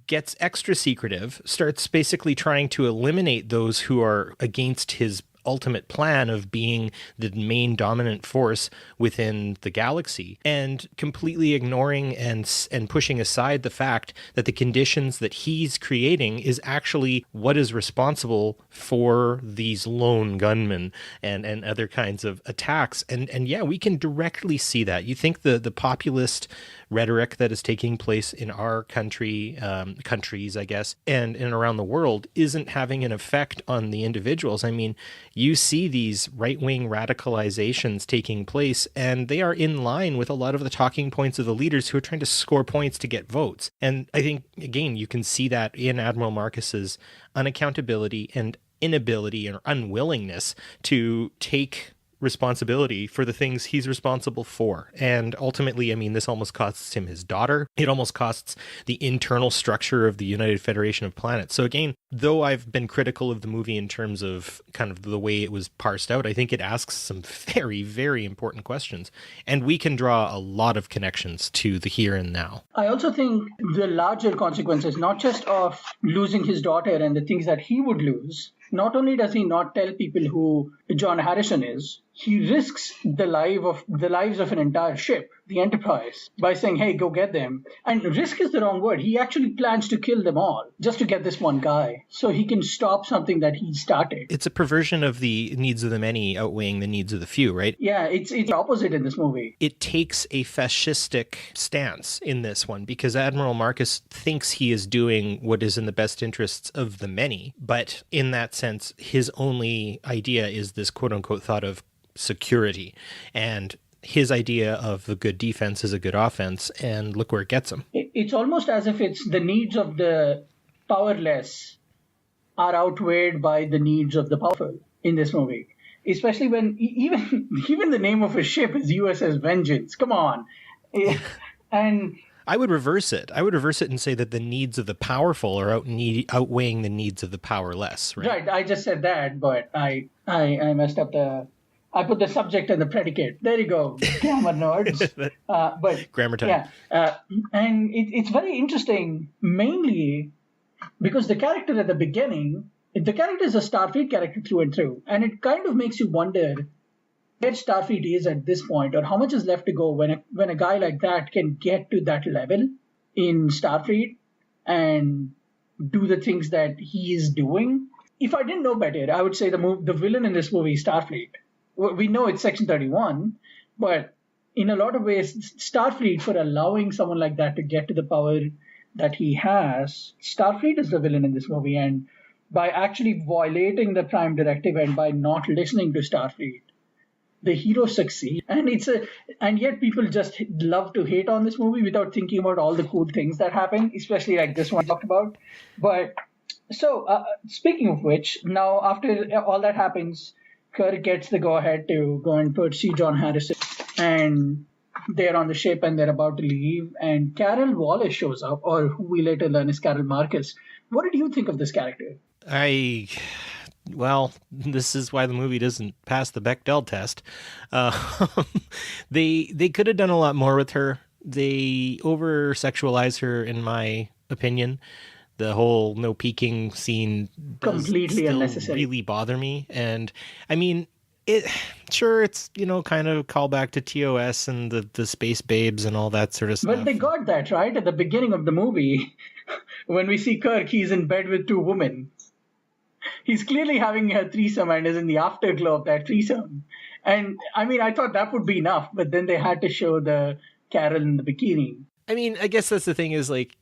gets extra secretive, starts basically trying to eliminate those who are against his ultimate plan of being the main dominant force within the galaxy, and completely ignoring and pushing aside the fact that the conditions that he's creating is actually what is responsible for these lone gunmen and other kinds of attacks. And yeah, we can directly see that. You think the populist rhetoric that is taking place in our countries, I guess, and around the world isn't having an effect on the individuals. I mean, you see these right-wing radicalizations taking place, and they are in line with a lot of the talking points of the leaders who are trying to score points to get votes. And I think, again, you can see that in Admiral Marcus's unaccountability and inability or unwillingness to take responsibility for the things he's responsible for. And ultimately, I mean, this almost costs him his daughter. It almost costs the internal structure of the United Federation of Planets. So again, though I've been critical of the movie in terms of kind of the way it was parsed out, I think it asks some very, very important questions. And we can draw a lot of connections to the here and now. I also think the larger consequences, not just of losing his daughter and the things that he would lose, not only does he not tell people who John Harrison is, he risks the lives of an entire ship, the Enterprise, by saying, hey, go get them. And risk is the wrong word. He actually plans to kill them all just to get this one guy so he can stop something that he started. It's a perversion of the needs of the many outweighing the needs of the few, right? Yeah, it's the opposite in this movie. It takes a fascistic stance in this one because Admiral Marcus thinks he is doing what is in the best interests of the many. But in that sense, his only idea is this quote-unquote thought of security, and his idea of the good defense is a good offense, and look where it gets him. It's almost as if it's the needs of the powerless are outweighed by the needs of the powerful in this movie, especially when even the name of a ship is USS Vengeance. Come on. And I would reverse it. And say that the needs of the powerful are outweighing the needs of the powerless, right? Right, I just said that, but I messed up I put the subject and the predicate. There you go, grammar nerds. But grammar time. Yeah, and it's very interesting, mainly because the character at the beginning, the character is a Starfleet character through and through, and it kind of makes you wonder where Starfleet is at this point, or how much is left to go when a guy like that can get to that level in Starfleet and do the things that he is doing. If I didn't know better, I would say the villain in this movie is Starfleet. We know it's Section 31, but in a lot of ways, Starfleet, for allowing someone like that to get to the power that he has, Starfleet is the villain in this movie. And by actually violating the Prime Directive and by not listening to Starfleet, the hero succeeds. And yet people just love to hate on this movie without thinking about all the cool things that happen, especially like this one I talked about. But so speaking of which, now after all that happens, Kirk gets the go-ahead to go and pursue John Harrison, and they're on the ship and they're about to leave, and Carol Wallace shows up, or who we later learn is Carol Marcus. What did you think of this character? Well, this is why the movie doesn't pass the Bechdel test. They could have done a lot more with her. They over-sexualize her, in my opinion. The whole no peeking scene completely unnecessary. Really bother me. And I mean, it's kind of callback to TOS and the space babes and all that sort of stuff. But they got that right at the beginning of the movie. When we see Kirk, he's in bed with two women. He's clearly having a threesome and is in the afterglow of that threesome. And I mean, I thought that would be enough, but then they had to show the Carol in the bikini. I mean, I guess that's the thing is like,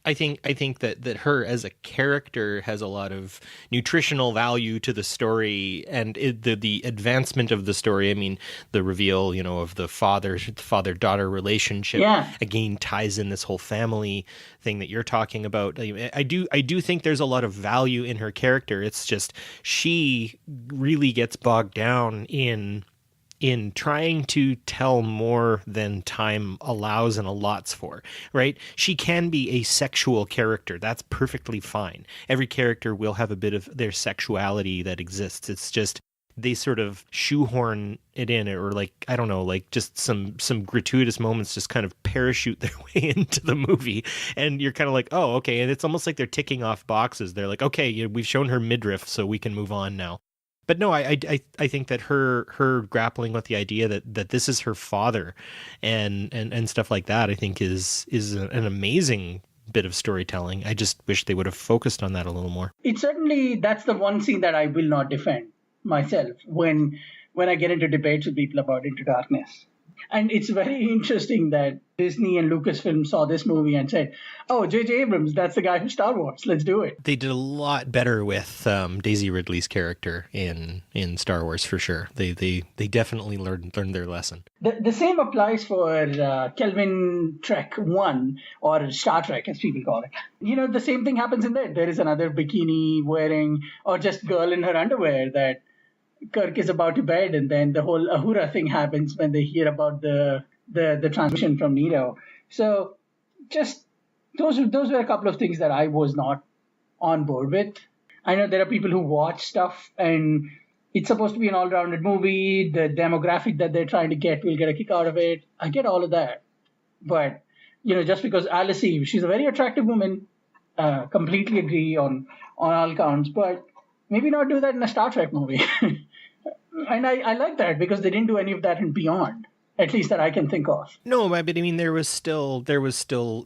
I think that her as a character has a lot of nutritional value to the story and the advancement of the story. I mean, the reveal, of the father-daughter relationship again ties in this whole family thing that you're talking about. I do think there's a lot of value in her character. It's just she really gets bogged down in in trying to tell more than time allows and allots for, right? She can be a sexual character. That's perfectly fine. Every character will have a bit of their sexuality that exists. It's just they sort of shoehorn it in, or like, I don't know, like just some gratuitous moments just kind of parachute their way into the movie. And you're kind of like, oh, okay. And it's almost like they're ticking off boxes. They're like, okay, we've shown her midriff, so we can move on now. But no, I think that her grappling with the idea that this is her father and stuff like that, I think is an amazing bit of storytelling. I just wish they would have focused on that a little more. It certainly, that's the one scene that I will not defend myself when I get into debates with people about Into Darkness. And it's very interesting that Disney and Lucasfilm saw this movie and said, oh, J.J. Abrams, that's the guy from Star Wars. Let's do it. They did a lot better with Daisy Ridley's character in Star Wars, for sure. They definitely learned their lesson. The same applies for Kelvin Trek 1, or Star Trek, as people call it. You know, the same thing happens in there. There is another bikini wearing, or just girl in her underwear that Kirk is about to bed, and then the whole Ahura thing happens when they hear about the transmission from Nero. So just those were a couple of things that I was not on board with. I know there are people who watch stuff and it's supposed to be an all-rounded movie. The demographic that they're trying to get will get a kick out of it. I get all of that. But, you know, just because Alice Eve, she's a very attractive woman, completely agree on all counts, but maybe not do that in a Star Trek movie. And I like that because they didn't do any of that in Beyond, at least that I can think of. No, but I mean, there was still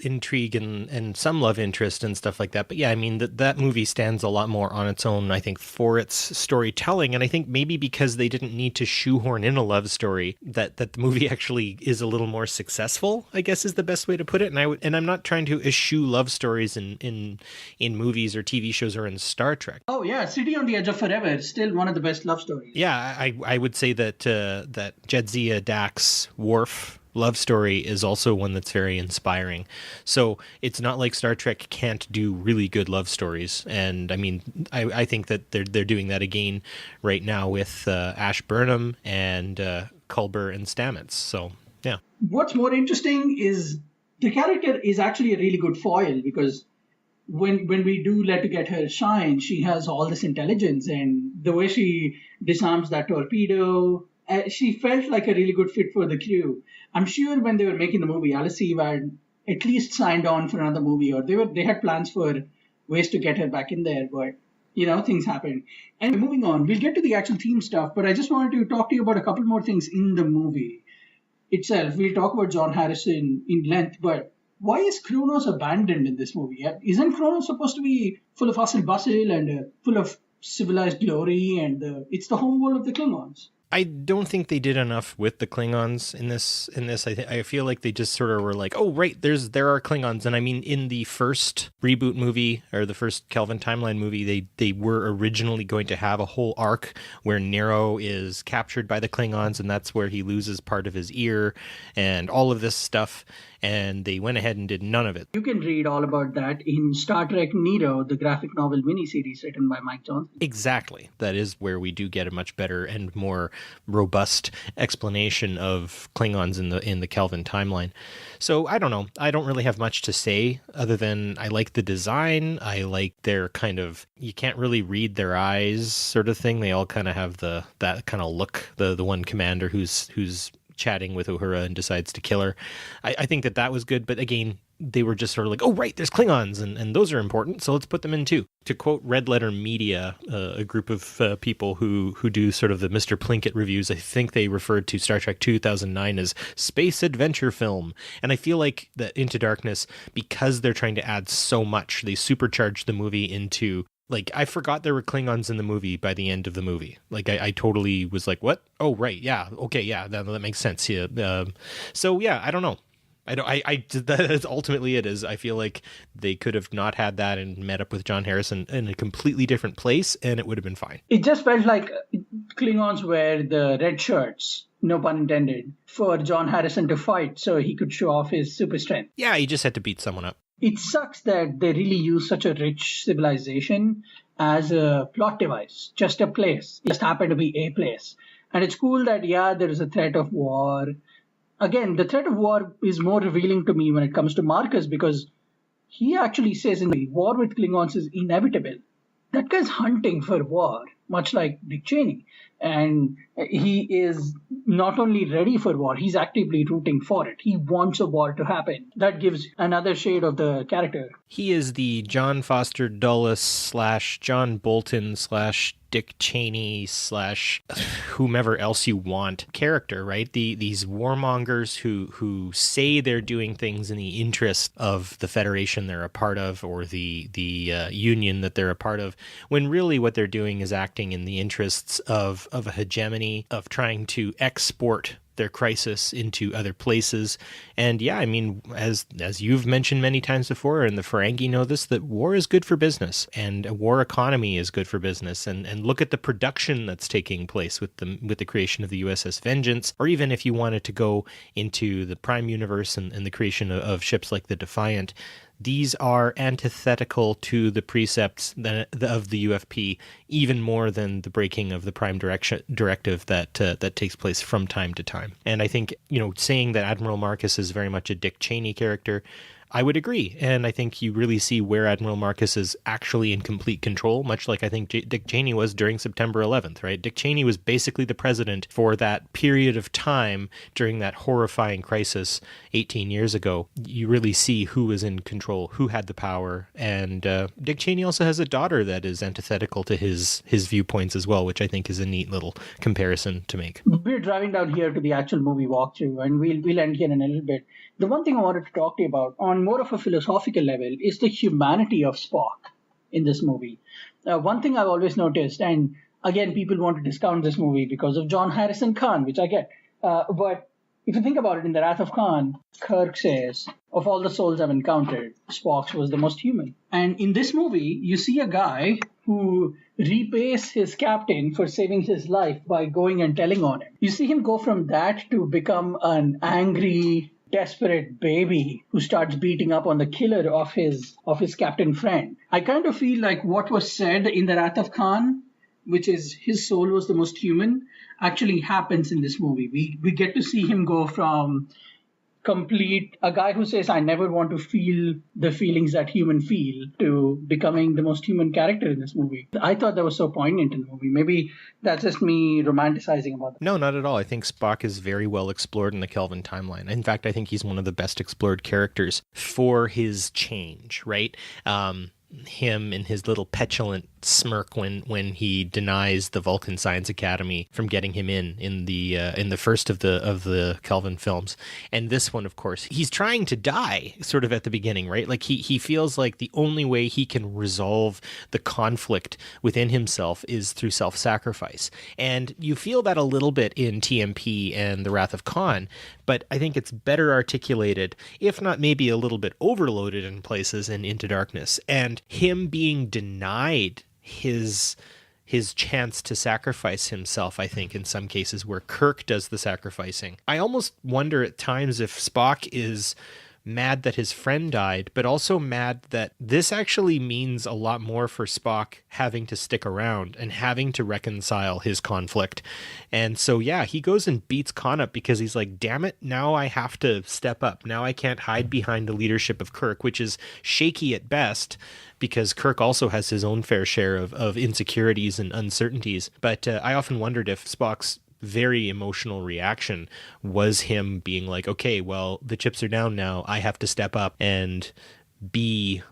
intrigue and some love interest and stuff like that. But yeah, I mean, that movie stands a lot more on its own, I think, for its storytelling. And I think maybe because they didn't need to shoehorn in a love story, that the movie actually is a little more successful, I guess is the best way to put it. And I'm not trying to eschew love stories in movies or TV shows or in Star Trek. Oh yeah, City on the Edge of Forever is still one of the best love stories. Yeah, I would say that Jadzia Dax Worf love story is also one that's very inspiring. So it's not like Star Trek can't do really good love stories. And I mean, I think that they're doing that again right now with Ash Burnham and Culber and Stamets. So yeah. What's more interesting is the character is actually a really good foil, because when we do let to get her shine, she has all this intelligence, and the way she disarms that torpedo, she felt like a really good fit for the crew. I'm sure when they were making the movie, Alice Eve had at least signed on for another movie, or they had plans for ways to get her back in there, but you know, things happen. And moving on, we'll get to the actual theme stuff, but I just wanted to talk to you about a couple more things in the movie itself. We'll talk about John Harrison in length, but why is Kronos abandoned in this movie? Isn't Kronos supposed to be full of hustle bustle and full of civilized glory, and it's the homeworld of the Klingons? I don't think they did enough with the Klingons in this. I feel like they just sort of were like, oh, right, there are Klingons. And I mean, in the first reboot movie, or the first Kelvin timeline movie, they were originally going to have a whole arc where Nero is captured by the Klingons, and that's where he loses part of his ear and all of this stuff. And they went ahead and did none of it. You can read all about that in Star Trek Nero, the graphic novel miniseries written by Mike Johnson. Exactly. That is where we do get a much better and more robust explanation of Klingons in the Kelvin timeline. So I don't know. I don't really have much to say other than I like the design. I like their kind of, you can't really read their eyes sort of thing. They all kind of have that kind of look. The one commander who's chatting with Uhura and decides to kill her. I think that was good, but again, they were just sort of like, oh, right, there's Klingons, and those are important, so let's put them in too. To quote Red Letter Media, a group of people who do sort of the Mr. Plinkett reviews, I think they referred to Star Trek 2009 as space adventure film. And I feel like that Into Darkness, because they're trying to add so much, they supercharged the movie into, like, I forgot there were Klingons in the movie by the end of the movie. Like, I totally was like, what? Oh, right, yeah, okay, yeah, that makes sense. Yeah. So, yeah, I don't know. That ultimately it is. I feel like they could have not had that and met up with John Harrison in a completely different place, and it would have been fine. It just felt like Klingons were the red shirts, no pun intended, for John Harrison to fight so he could show off his super strength. Yeah, he just had to beat someone up. It sucks that they really use such a rich civilization as a plot device, just a place. It just happened to be a place. And it's cool that, yeah, there is a threat of war. Again, the threat of war is more revealing to me when it comes to Marcus, because he actually says in the war with Klingons is inevitable. That guy's hunting for war, much like Dick Cheney. And he is not only ready for war, he's actively rooting for it. He wants a war to happen. That gives another shade of the character. He is the John Foster Dulles / John Bolton / Dick Cheney / whomever else you want character, right? These warmongers who say they're doing things in the interest of the Federation they're a part of, or the union that they're a part of, when really what they're doing is acting in the interests of a hegemony, of trying to export their crisis into other places. And yeah, I mean, as you've mentioned many times before, and the Ferengi know this, that war is good for business, and a war economy is good for business. And look at the production that's taking place with the creation of the USS Vengeance, or even if you wanted to go into the Prime Universe and the creation of ships like the Defiant. These are antithetical to the precepts of the UFP, even more than the breaking of the Prime Directive that takes place from time to time. And I think, saying that Admiral Marcus is very much a Dick Cheney character, I would agree. And I think you really see where Admiral Marcus is actually in complete control, much like I think Dick Cheney was during September 11th, right? Dick Cheney was basically the president for that period of time during that horrifying crisis 18 years ago. You really see who was in control, who had the power. And Dick Cheney also has a daughter that is antithetical to his viewpoints as well, which I think is a neat little comparison to make. We're driving down here to the actual movie walkthrough, and we'll end here in a little bit. The one thing I wanted to talk to you about on more of a philosophical level is the humanity of Spock in this movie. One thing I've always noticed, and again, people want to discount this movie because of John Harrison Khan, which I get. But if you think about it, in The Wrath of Khan, Kirk says, of all the souls I've encountered, Spock's was the most human. And in this movie, you see a guy who repays his captain for saving his life by going and telling on him. You see him go from that to become an angry, desperate baby who starts beating up on the killer of his captain friend. I kind of feel like what was said in The Wrath of Khan, which is his soul was the most human, actually happens in this movie. We get to see him go from a guy who says, I never want to feel the feelings that humans feel, to becoming the most human character in this movie. I thought that was so poignant in the movie. Maybe that's just me romanticizing about it. No, not at all. I think Spock is very well explored in the Kelvin timeline. In fact, I think he's one of the best explored characters for his change, right? Him and his little petulant smirk when he denies the Vulcan Science Academy from getting him in the first of the Kelvin films, and this one, of course, he's trying to die sort of at the beginning, right? Like he feels like the only way he can resolve the conflict within himself is through self-sacrifice, and you feel that a little bit in TMP and The Wrath of Khan, but I think it's better articulated, if not maybe a little bit overloaded in places in Into Darkness, and him being denied his chance to sacrifice himself, I think, in some cases where Kirk does the sacrificing. I almost wonder at times if Spock is mad that his friend died, but also mad that this actually means a lot more for Spock having to stick around and having to reconcile his conflict. And so, yeah, he goes and beats Khan up because he's like, damn it, now I have to step up. Now I can't hide behind the leadership of Kirk, which is shaky at best, because Kirk also has his own fair share of insecurities and uncertainties. But I often wondered if Spock's very emotional reaction was him being like, okay, well, the chips are down now. I have to step up and be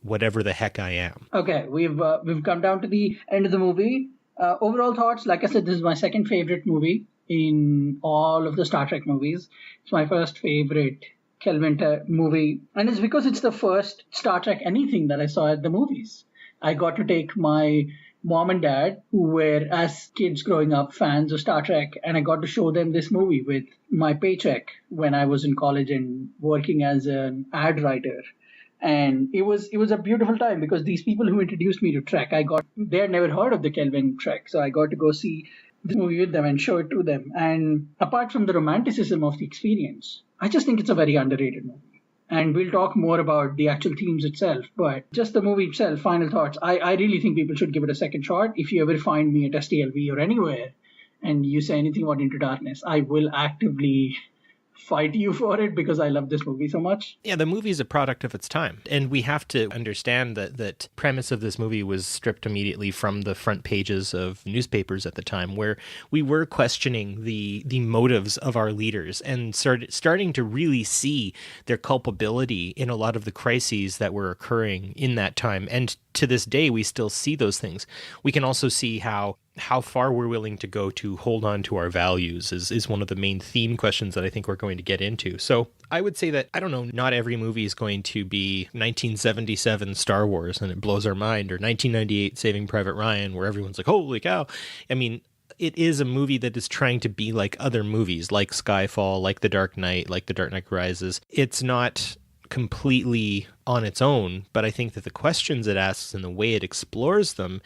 whatever the heck I am. Okay, we've come down to the end of the movie. Overall thoughts, like I said, this is my second favorite movie in all of the Star Trek movies. It's my first favorite Kelvin movie, and it's because it's the first Star Trek anything that I saw at the movies. I got to take my mom and dad, who were, as kids growing up, fans of Star Trek, and I got to show them this movie with my paycheck when I was in college and working as an ad writer. And it was a beautiful time because these people who introduced me to Trek, they had never heard of the Kelvin Trek, so I got to go see this movie with them and show it to them. And apart from the romanticism of the experience, I just think it's a very underrated movie. And we'll talk more about the actual themes itself. But just the movie itself, final thoughts. I really think people should give it a second shot. If you ever find me at STLV or anywhere and you say anything about Into Darkness, I will actively fight you for it because I love this movie so much. Yeah, the movie is a product of its time, and we have to understand that premise of this movie was stripped immediately from the front pages of newspapers at the time, where we were questioning the motives of our leaders and starting to really see their culpability in a lot of the crises that were occurring in that time. And to this day, we still see those things. We can also see how far we're willing to go to hold on to our values is one of the main theme questions that I think we're going to get into. So I would say that, I don't know, not every movie is going to be 1977 Star Wars and it blows our mind, or 1998 Saving Private Ryan, where everyone's like, holy cow. I mean, it is a movie that is trying to be like other movies, like Skyfall, like The Dark Knight, like The Dark Knight Rises. It's not completely on its own, but I think that the questions it asks and the way it explores them,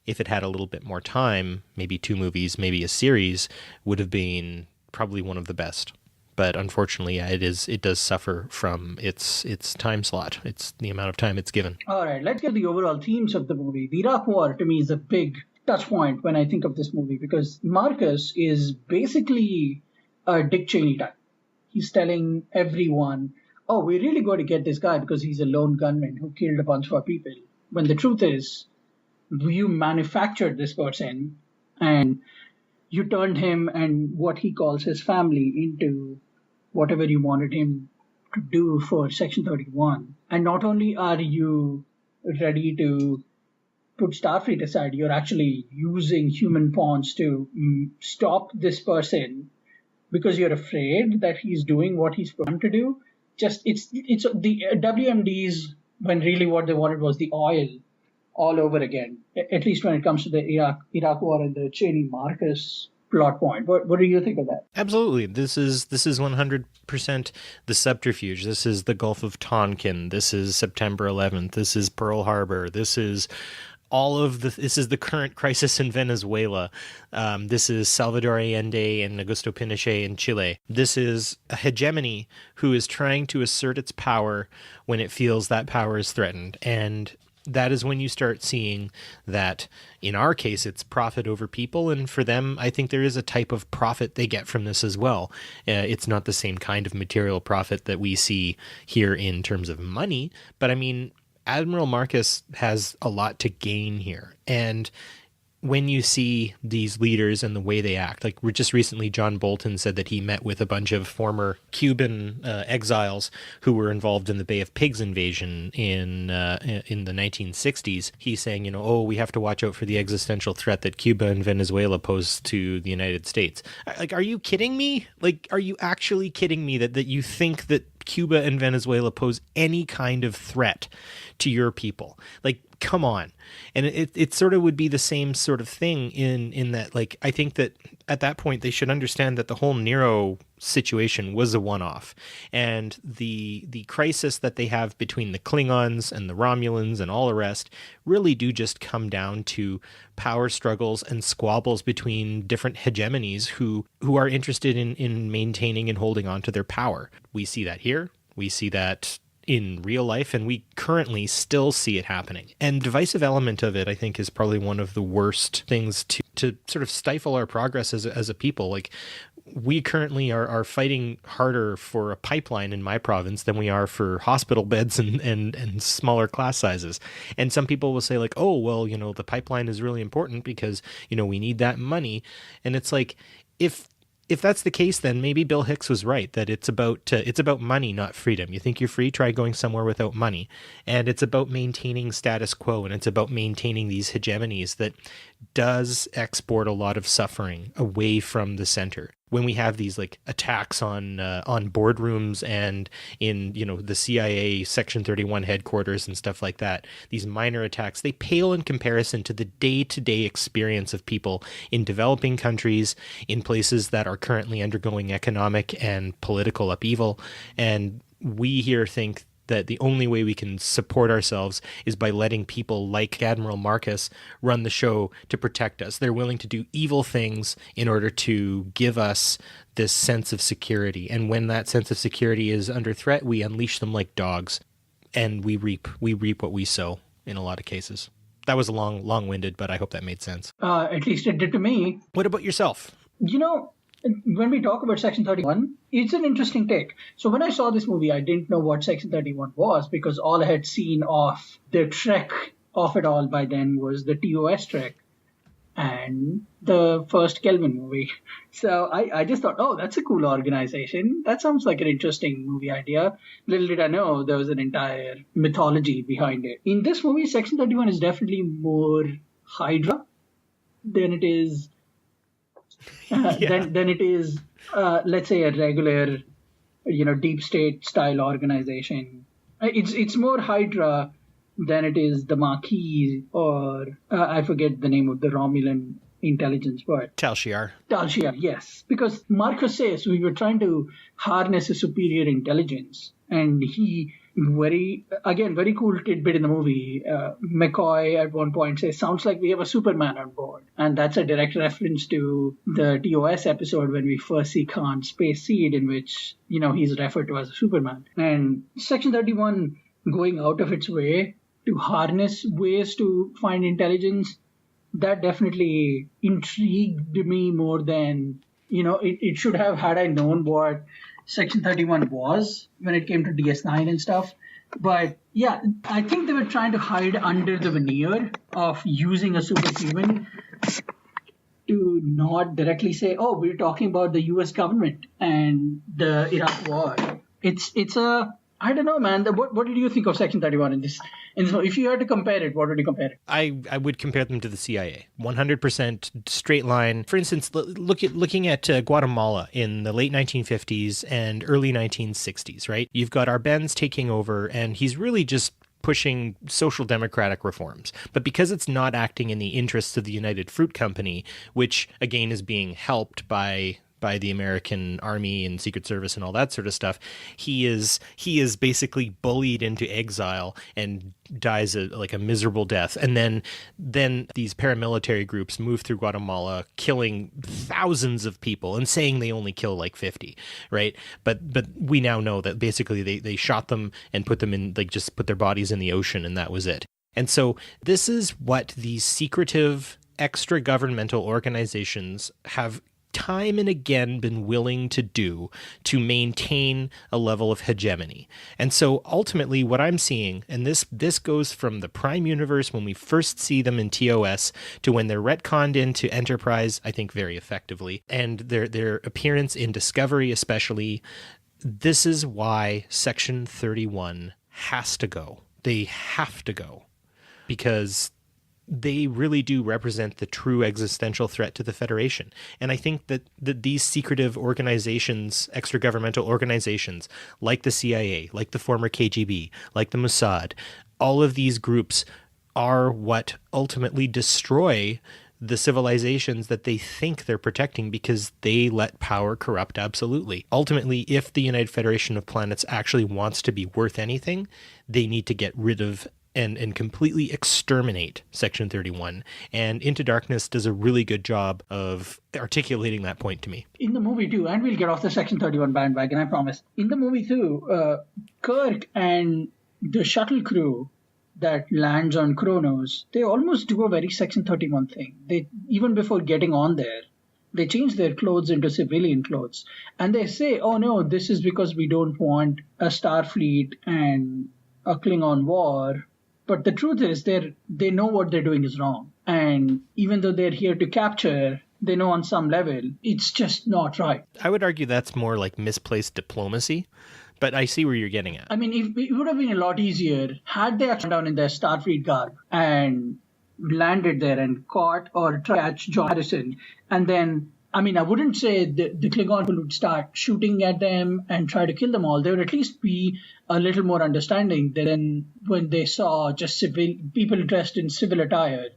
if it had a little bit more time, maybe 2 movies, maybe a series, would have been probably one of the best. But unfortunately, it does suffer from its time slot. It's the amount of time it's given. All right, let's get the overall themes of the movie. The Iraq War, to me, is a big touch point when I think of this movie, because Marcus is basically a Dick Cheney type. He's telling everyone, oh, we really got to get this guy because he's a lone gunman who killed a bunch of people. When the truth is, you manufactured this person and you turned him and what he calls his family into whatever you wanted him to do for Section 31. And not only are you ready to put Starfleet aside, you're actually using human pawns to stop this person because you're afraid that he's doing what he's programmed to do. Just it's the WMDs, when really what they wanted was the oil all over again, at least when it comes to the Iraq War and the Cheney Marcus plot point. What do you think of that? Absolutely. This is 100% the subterfuge. This is the Gulf of Tonkin. This is September 11th. This is Pearl Harbor. This is this is the current crisis in Venezuela. This is Salvador Allende and Augusto Pinochet in Chile. This is a hegemony who is trying to assert its power when it feels that power is threatened. And that is when you start seeing that, in our case, it's profit over people. And for them, I think there is a type of profit they get from this as well. It's not the same kind of material profit that we see here in terms of money. But I mean, Admiral Marcus has a lot to gain here. And when you see these leaders and the way they act, like just recently, John Bolton said that he met with a bunch of former Cuban exiles who were involved in the Bay of Pigs invasion in the 1960s. He's saying, oh, we have to watch out for the existential threat that Cuba and Venezuela pose to the United States. Like, are you kidding me? Like, are you actually kidding me that you think that Cuba and Venezuela pose any kind of threat to your people? Like, come on. And it sort of would be the same sort of thing in that, like, I think that at that point they should understand that the whole Nero situation was a one-off, and the crisis that they have between the Klingons and the Romulans and all the rest really do just come down to power struggles and squabbles between different hegemonies who are interested in maintaining and holding on to their power. We see that here. We see that in real life, and we currently still see it happening. And divisive element of it, I think, is probably one of the worst things to sort of stifle our progress as a people. Like, we currently are fighting harder for a pipeline in my province than we are for hospital beds and smaller class sizes. And some people will say, like, oh, well, the pipeline is really important because, we need that money. And it's like, if that's the case, then maybe Bill Hicks was right, that it's about money, not freedom. You think you're free? Try going somewhere without money. And it's about maintaining status quo, and it's about maintaining these hegemonies that does export a lot of suffering away from the center. When we have these like attacks on boardrooms and in the CIA Section 31 headquarters and stuff like that, these minor attacks, they pale in comparison to the day-to-day experience of people in developing countries, in places that are currently undergoing economic and political upheaval. And we here think that the only way we can support ourselves is by letting people like Admiral Marcus run the show to protect us. They're willing to do evil things in order to give us this sense of security. And when that sense of security is under threat, we unleash them like dogs, and we reap what we sow in a lot of cases. That was long-winded, but I hope that made sense. At least it did to me. What about yourself? When we talk about Section 31, it's an interesting take. So when I saw this movie, I didn't know what Section 31 was because all I had seen of the trek of it all by then was the TOS trek and the first Kelvin movie. So I just thought, oh, that's a cool organization. That sounds like an interesting movie idea. Little did I know there was an entire mythology behind it. In this movie, Section 31 is definitely more Hydra than it is than it is, let's say, a regular, deep state style organization. It's more Hydra than it is the Maquis or I forget the name of the Romulan intelligence word. Tal Shiar, yes. Because Marcus says we were trying to harness a superior intelligence, and he very cool tidbit in the movie. McCoy at one point says, sounds like we have a Superman on board. And that's a direct reference to the TOS episode when we first see Khan's space seed, in which, he's referred to as a Superman. And Section 31 going out of its way to harness ways to find intelligence, that definitely intrigued me more than, it should have, had I known what Section 31 was when it came to DS9 and stuff. But yeah, I think they were trying to hide under the veneer of using a superhuman to not directly say, oh, we're talking about the US government and the Iraq war. It's a, I don't know, man. What did you think of Section 31 in this? If you had to compare it, what would you compare it? I would compare them to the CIA. 100% straight line. For instance, looking at Guatemala in the late 1950s and early 1960s, right? You've got Arbenz taking over, and he's really just pushing social democratic reforms. But because it's not acting in the interests of the United Fruit Company, which, again, is being helped by the American Army and Secret Service and all that sort of stuff, he is basically bullied into exile and dies a miserable death. And then these paramilitary groups move through Guatemala, killing thousands of people and saying they only kill like 50, right? But we now know that basically they shot them and put them in, just put their bodies in the ocean, and that was it. And so this is what these secretive extra-governmental organizations have time and again been willing to do to maintain a level of hegemony. And so ultimately what I'm seeing, and this goes from the Prime Universe when we first see them in TOS to when they're retconned into Enterprise, I think very effectively, and their appearance in Discovery especially, this is why Section 31 has to go. They have to go, because they really do represent the true existential threat to the Federation. And I think that these secretive organizations, extra-governmental organizations, like the CIA, like the former KGB, like the Mossad, all of these groups are what ultimately destroy the civilizations that they think they're protecting, because they let power corrupt absolutely. Ultimately, if the United Federation of Planets actually wants to be worth anything, they need to get rid of and completely exterminate Section 31. And Into Darkness does a really good job of articulating that point to me. In the movie too, and we'll get off the Section 31 bandwagon, I promise. In the movie too, Kirk and the shuttle crew that lands on Kronos, they almost do a very Section 31 thing. They, even before getting on there, they change their clothes into civilian clothes. And they say, oh no, this is because we don't want a Starfleet and a Klingon war. But the truth is, they know what they're doing is wrong. And even though they're here to capture, they know on some level it's just not right. I would argue that's more like misplaced diplomacy, but I see where you're getting at. I mean, it would have been a lot easier had they actually down in their Starfleet garb and landed there and caught or catch John Harrison. And then, I mean, I wouldn't say the Klingon would start shooting at them and try to kill them all. They would at least be a little more understanding than when they saw just people dressed in civil attire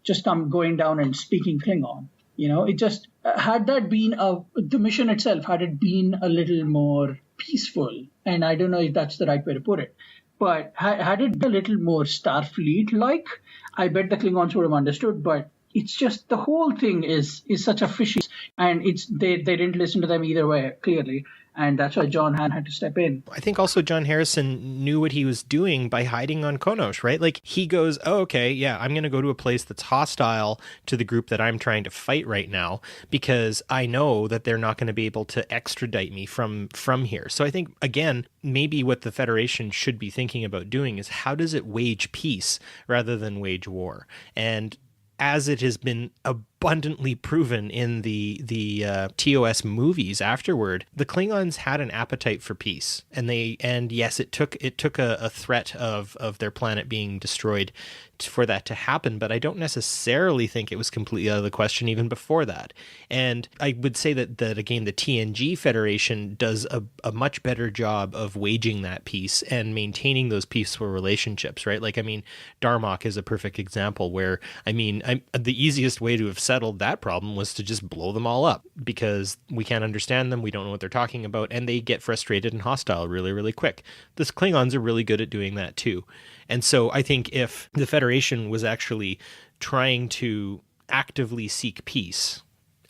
just going down and speaking Klingon. It just, had that been the mission itself, had it been a little more peaceful, and I don't know if that's the right way to put it, but had it been a little more Starfleet-like, I bet the Klingons would have understood. But it's just, the whole thing is such a fishy, and they didn't listen to them either way, clearly. And that's why John had to step in. I think also John Harrison knew what he was doing by hiding on Konosh, right? Like he goes, oh, okay, yeah, I'm going to go to a place that's hostile to the group that I'm trying to fight right now because I know that they're not going to be able to extradite me from here. So I think, again, maybe what the Federation should be thinking about doing is how does it wage peace rather than wage war? And as it has been abundantly proven in the TOS movies afterward, the Klingons had an appetite for peace, and yes, it took a threat of their planet being destroyed for that to happen, but I don't necessarily think it was completely out of the question even before that. And I would say that again, the TNG Federation does a much better job of waging that peace and maintaining those peaceful relationships, right? Like, I mean, Darmok is a perfect example where, the easiest way to have settled that problem was to just blow them all up because we can't understand them, we don't know what they're talking about, and they get frustrated and hostile really, really quick. The Klingons are really good at doing that too. And so I think if the Federation was actually trying to actively seek peace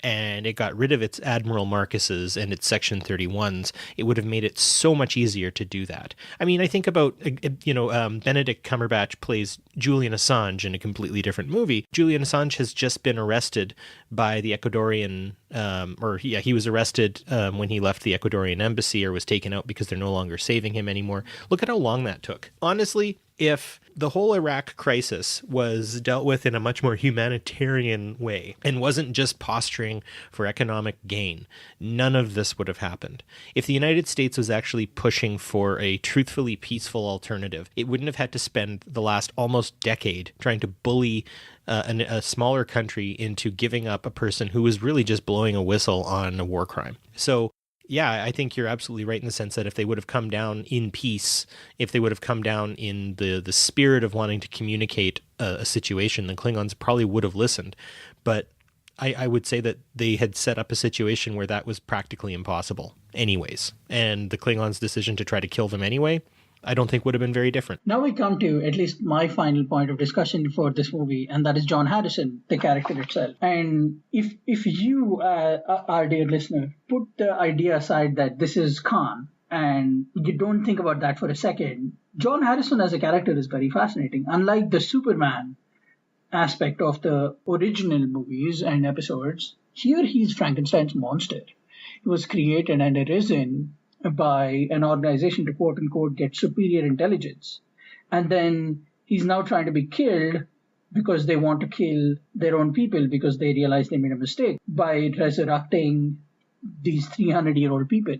and it got rid of its Admiral Marcuses and its Section 31s, it would have made it so much easier to do that. I mean, I think about, Benedict Cumberbatch plays Julian Assange in a completely different movie. Julian Assange has just been arrested by the Ecuadorian, he was arrested when he left the Ecuadorian embassy or was taken out because they're no longer saving him anymore. Look at how long that took. Honestly, if the whole Iraq crisis was dealt with in a much more humanitarian way and wasn't just posturing for economic gain, none of this would have happened. If the United States was actually pushing for a truthfully peaceful alternative, it wouldn't have had to spend the last almost decade trying to bully a smaller country into giving up a person who was really just blowing a whistle on a war crime. So yeah, I think you're absolutely right in the sense that if they would have come down in peace, if they would have come down in the spirit of wanting to communicate a situation, the Klingons probably would have listened. But I would say that they had set up a situation where that was practically impossible anyways. And the Klingons' decision to try to kill them anyway, I don't think would have been very different. Now we come to at least my final point of discussion for this movie, and that is John Harrison, the character itself. And if you, our dear listener, put the idea aside that this is Khan, and you don't think about that for a second, John Harrison as a character is very fascinating. Unlike the Superman aspect of the original movies and episodes, here he's Frankenstein's monster. He was created and arisen by an organization to quote unquote get superior intelligence. And then he's now trying to be killed because they want to kill their own people because they realize they made a mistake by resurrecting these 300-year-old people.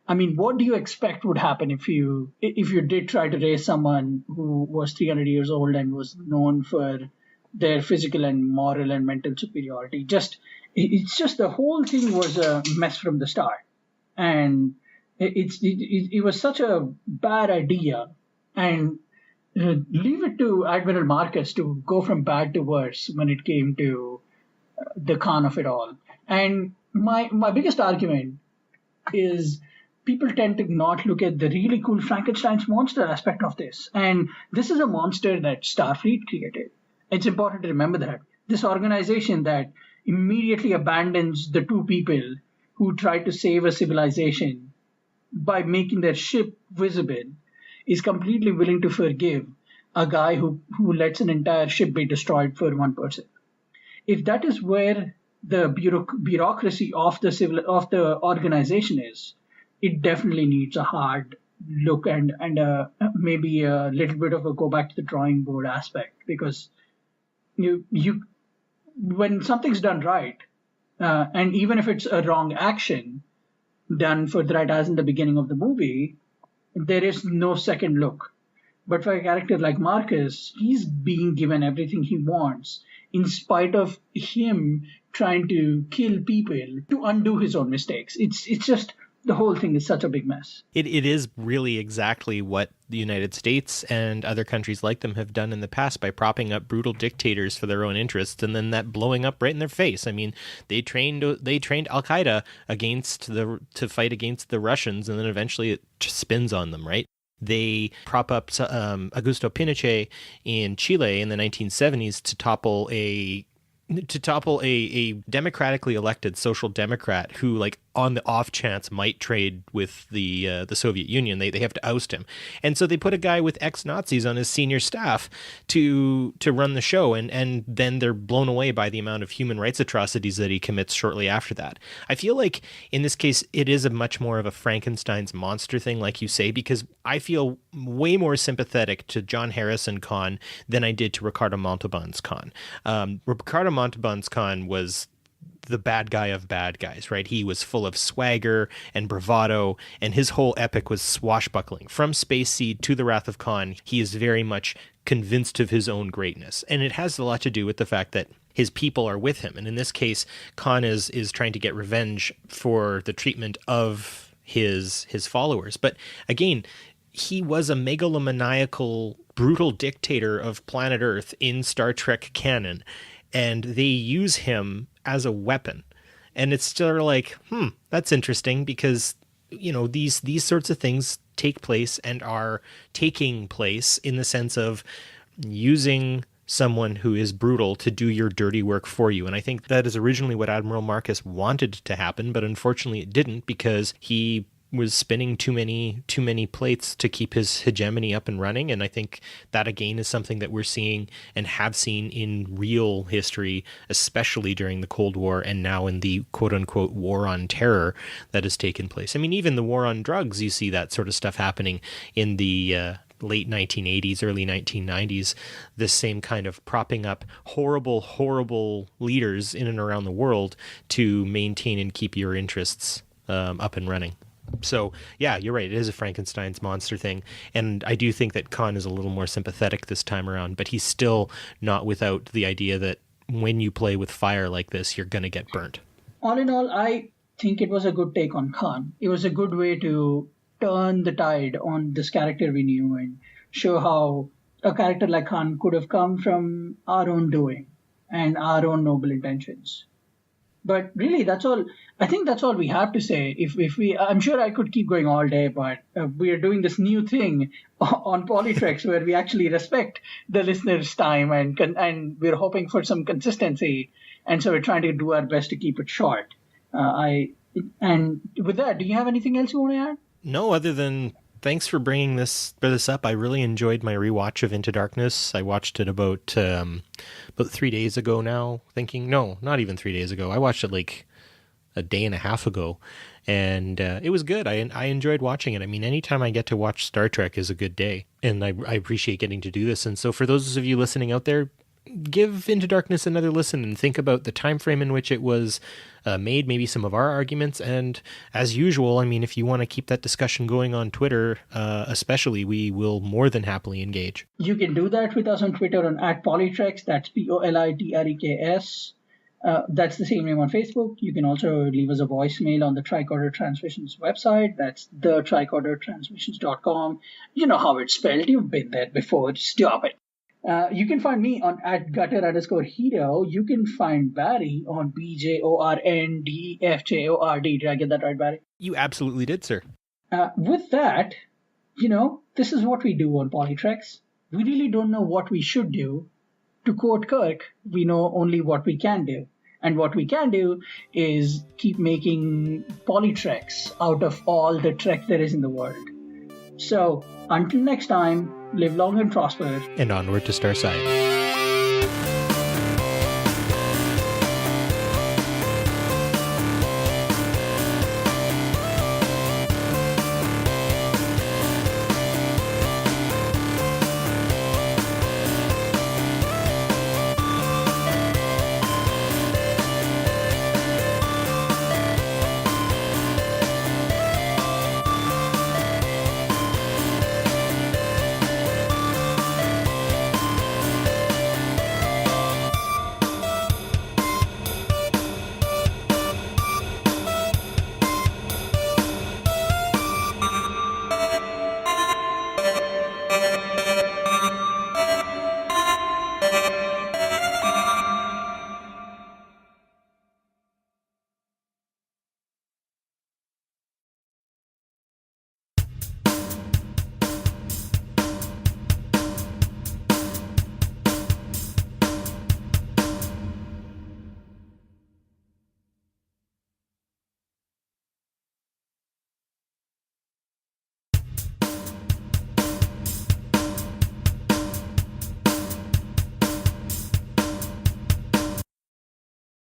I mean, what do you expect would happen if you did try to raise someone who was 300 years old and was known for their physical and moral and mental superiority? It's just the whole thing was a mess from the start. And it was such a bad idea, and leave it to Admiral Marcus to go from bad to worse when it came to the Khan of it all. And my biggest argument is people tend to not look at the really cool Frankenstein's monster aspect of this. And this is a monster that Starfleet created. It's important to remember that. This organization that immediately abandons the two people who tried to save a civilization by making their ship visible is completely willing to forgive a guy who lets an entire ship be destroyed for one person. If that is where the bureaucracy of the organization is, it definitely needs a hard look and maybe a little bit of a go back to the drawing board aspect, because you when something's done right, and even if it's a wrong action done for the right, as in the beginning of the movie, there is no second look. But for a character like Marcus, he's being given everything he wants in spite of him trying to kill people to undo his own mistakes. It's just, the whole thing is such a big mess. It is really exactly what the United States and other countries like them have done in the past by propping up brutal dictators for their own interests, and then that blowing up right in their face. I mean, they trained Al-Qaeda to fight against the Russians, and then eventually it just spins on them, right? They prop up Augusto Pinochet in Chile in the 1970s to topple a democratically elected social democrat who, like, on the off chance might trade with the Soviet Union, they have to oust him. And so they put a guy with ex-Nazis on his senior staff to run the show, and then they're blown away by the amount of human rights atrocities that he commits shortly after that. I feel like in this case it is a much more of a Frankenstein's monster thing, like you say, because I feel way more sympathetic to John Harrison Khan than I did to Ricardo Montalban's Khan. Ricardo Montalban's Khan was the bad guy of bad guys, right? He was full of swagger and bravado, and his whole epic was swashbuckling. From Space Seed to The Wrath of Khan, he is very much convinced of his own greatness. And it has a lot to do with the fact that his people are with him. And in this case, Khan is trying to get revenge for the treatment of his followers. But again, he was a megalomaniacal, brutal dictator of planet Earth in Star Trek canon, and they use him as a weapon. And it's still like, that's interesting, because, you know, these sorts of things take place and are taking place in the sense of using someone who is brutal to do your dirty work for you. And I think that is originally what Admiral Marcus wanted to happen, but unfortunately it didn't, because he was spinning too many plates to keep his hegemony up and running. And I think that again is something that we're seeing and have seen in real history, especially during the Cold War and now in the quote unquote war on terror that has taken place. I mean, even the war on drugs, you see that sort of stuff happening in the late 1980s, early 1990s, this same kind of propping up horrible leaders in and around the world to maintain and keep your interests up and running. So, yeah, you're right. It is a Frankenstein's monster thing. And I do think that Khan is a little more sympathetic this time around, but he's still not without the idea that when you play with fire like this, you're going to get burnt. All in all, I think it was a good take on Khan. It was a good way to turn the tide on this character we knew and show how a character like Khan could have come from our own doing and our own noble intentions. But really, that's all. I think that's all we have to say. I'm sure I could keep going all day, but we are doing this new thing on PoliTreks where we actually respect the listener's time and we're hoping for some consistency. And so we're trying to do our best to keep it short. And with that, do you have anything else you want to add? No, other than thanks for bringing this up. I really enjoyed my rewatch of Into Darkness. I watched it about 3 days ago now, no, not even 3 days ago. I watched it like a day and a half ago, and it was good. I enjoyed watching it. I mean, anytime I get to watch Star Trek is a good day, and I appreciate getting to do this. And so for those of you listening out there, give Into Darkness another listen and think about the time frame in which it was made, maybe some of our arguments. And as usual, I mean, if you want to keep that discussion going on Twitter, especially, we will more than happily engage. You can do that with us on Twitter on @PoliTreks. That's PoliTreks. That's the same name on Facebook. You can also leave us a voicemail on the Tricorder Transmissions website. That's the tricordertransmissions.com. You know how it's spelled. You've been there before. Stop it. You can find me on @gutter_hero. You can find Barry on BJORNDFJORD. Did I get that right, Barry? You absolutely did, sir. With that, this is what we do on PoliTreks. We really don't know what we should do. To quote Kirk, we know only what we can do. And what we can do is keep making PoliTreks out of all the Trek there is in the world. So, until next time, live long and prosper. And onward to Starside.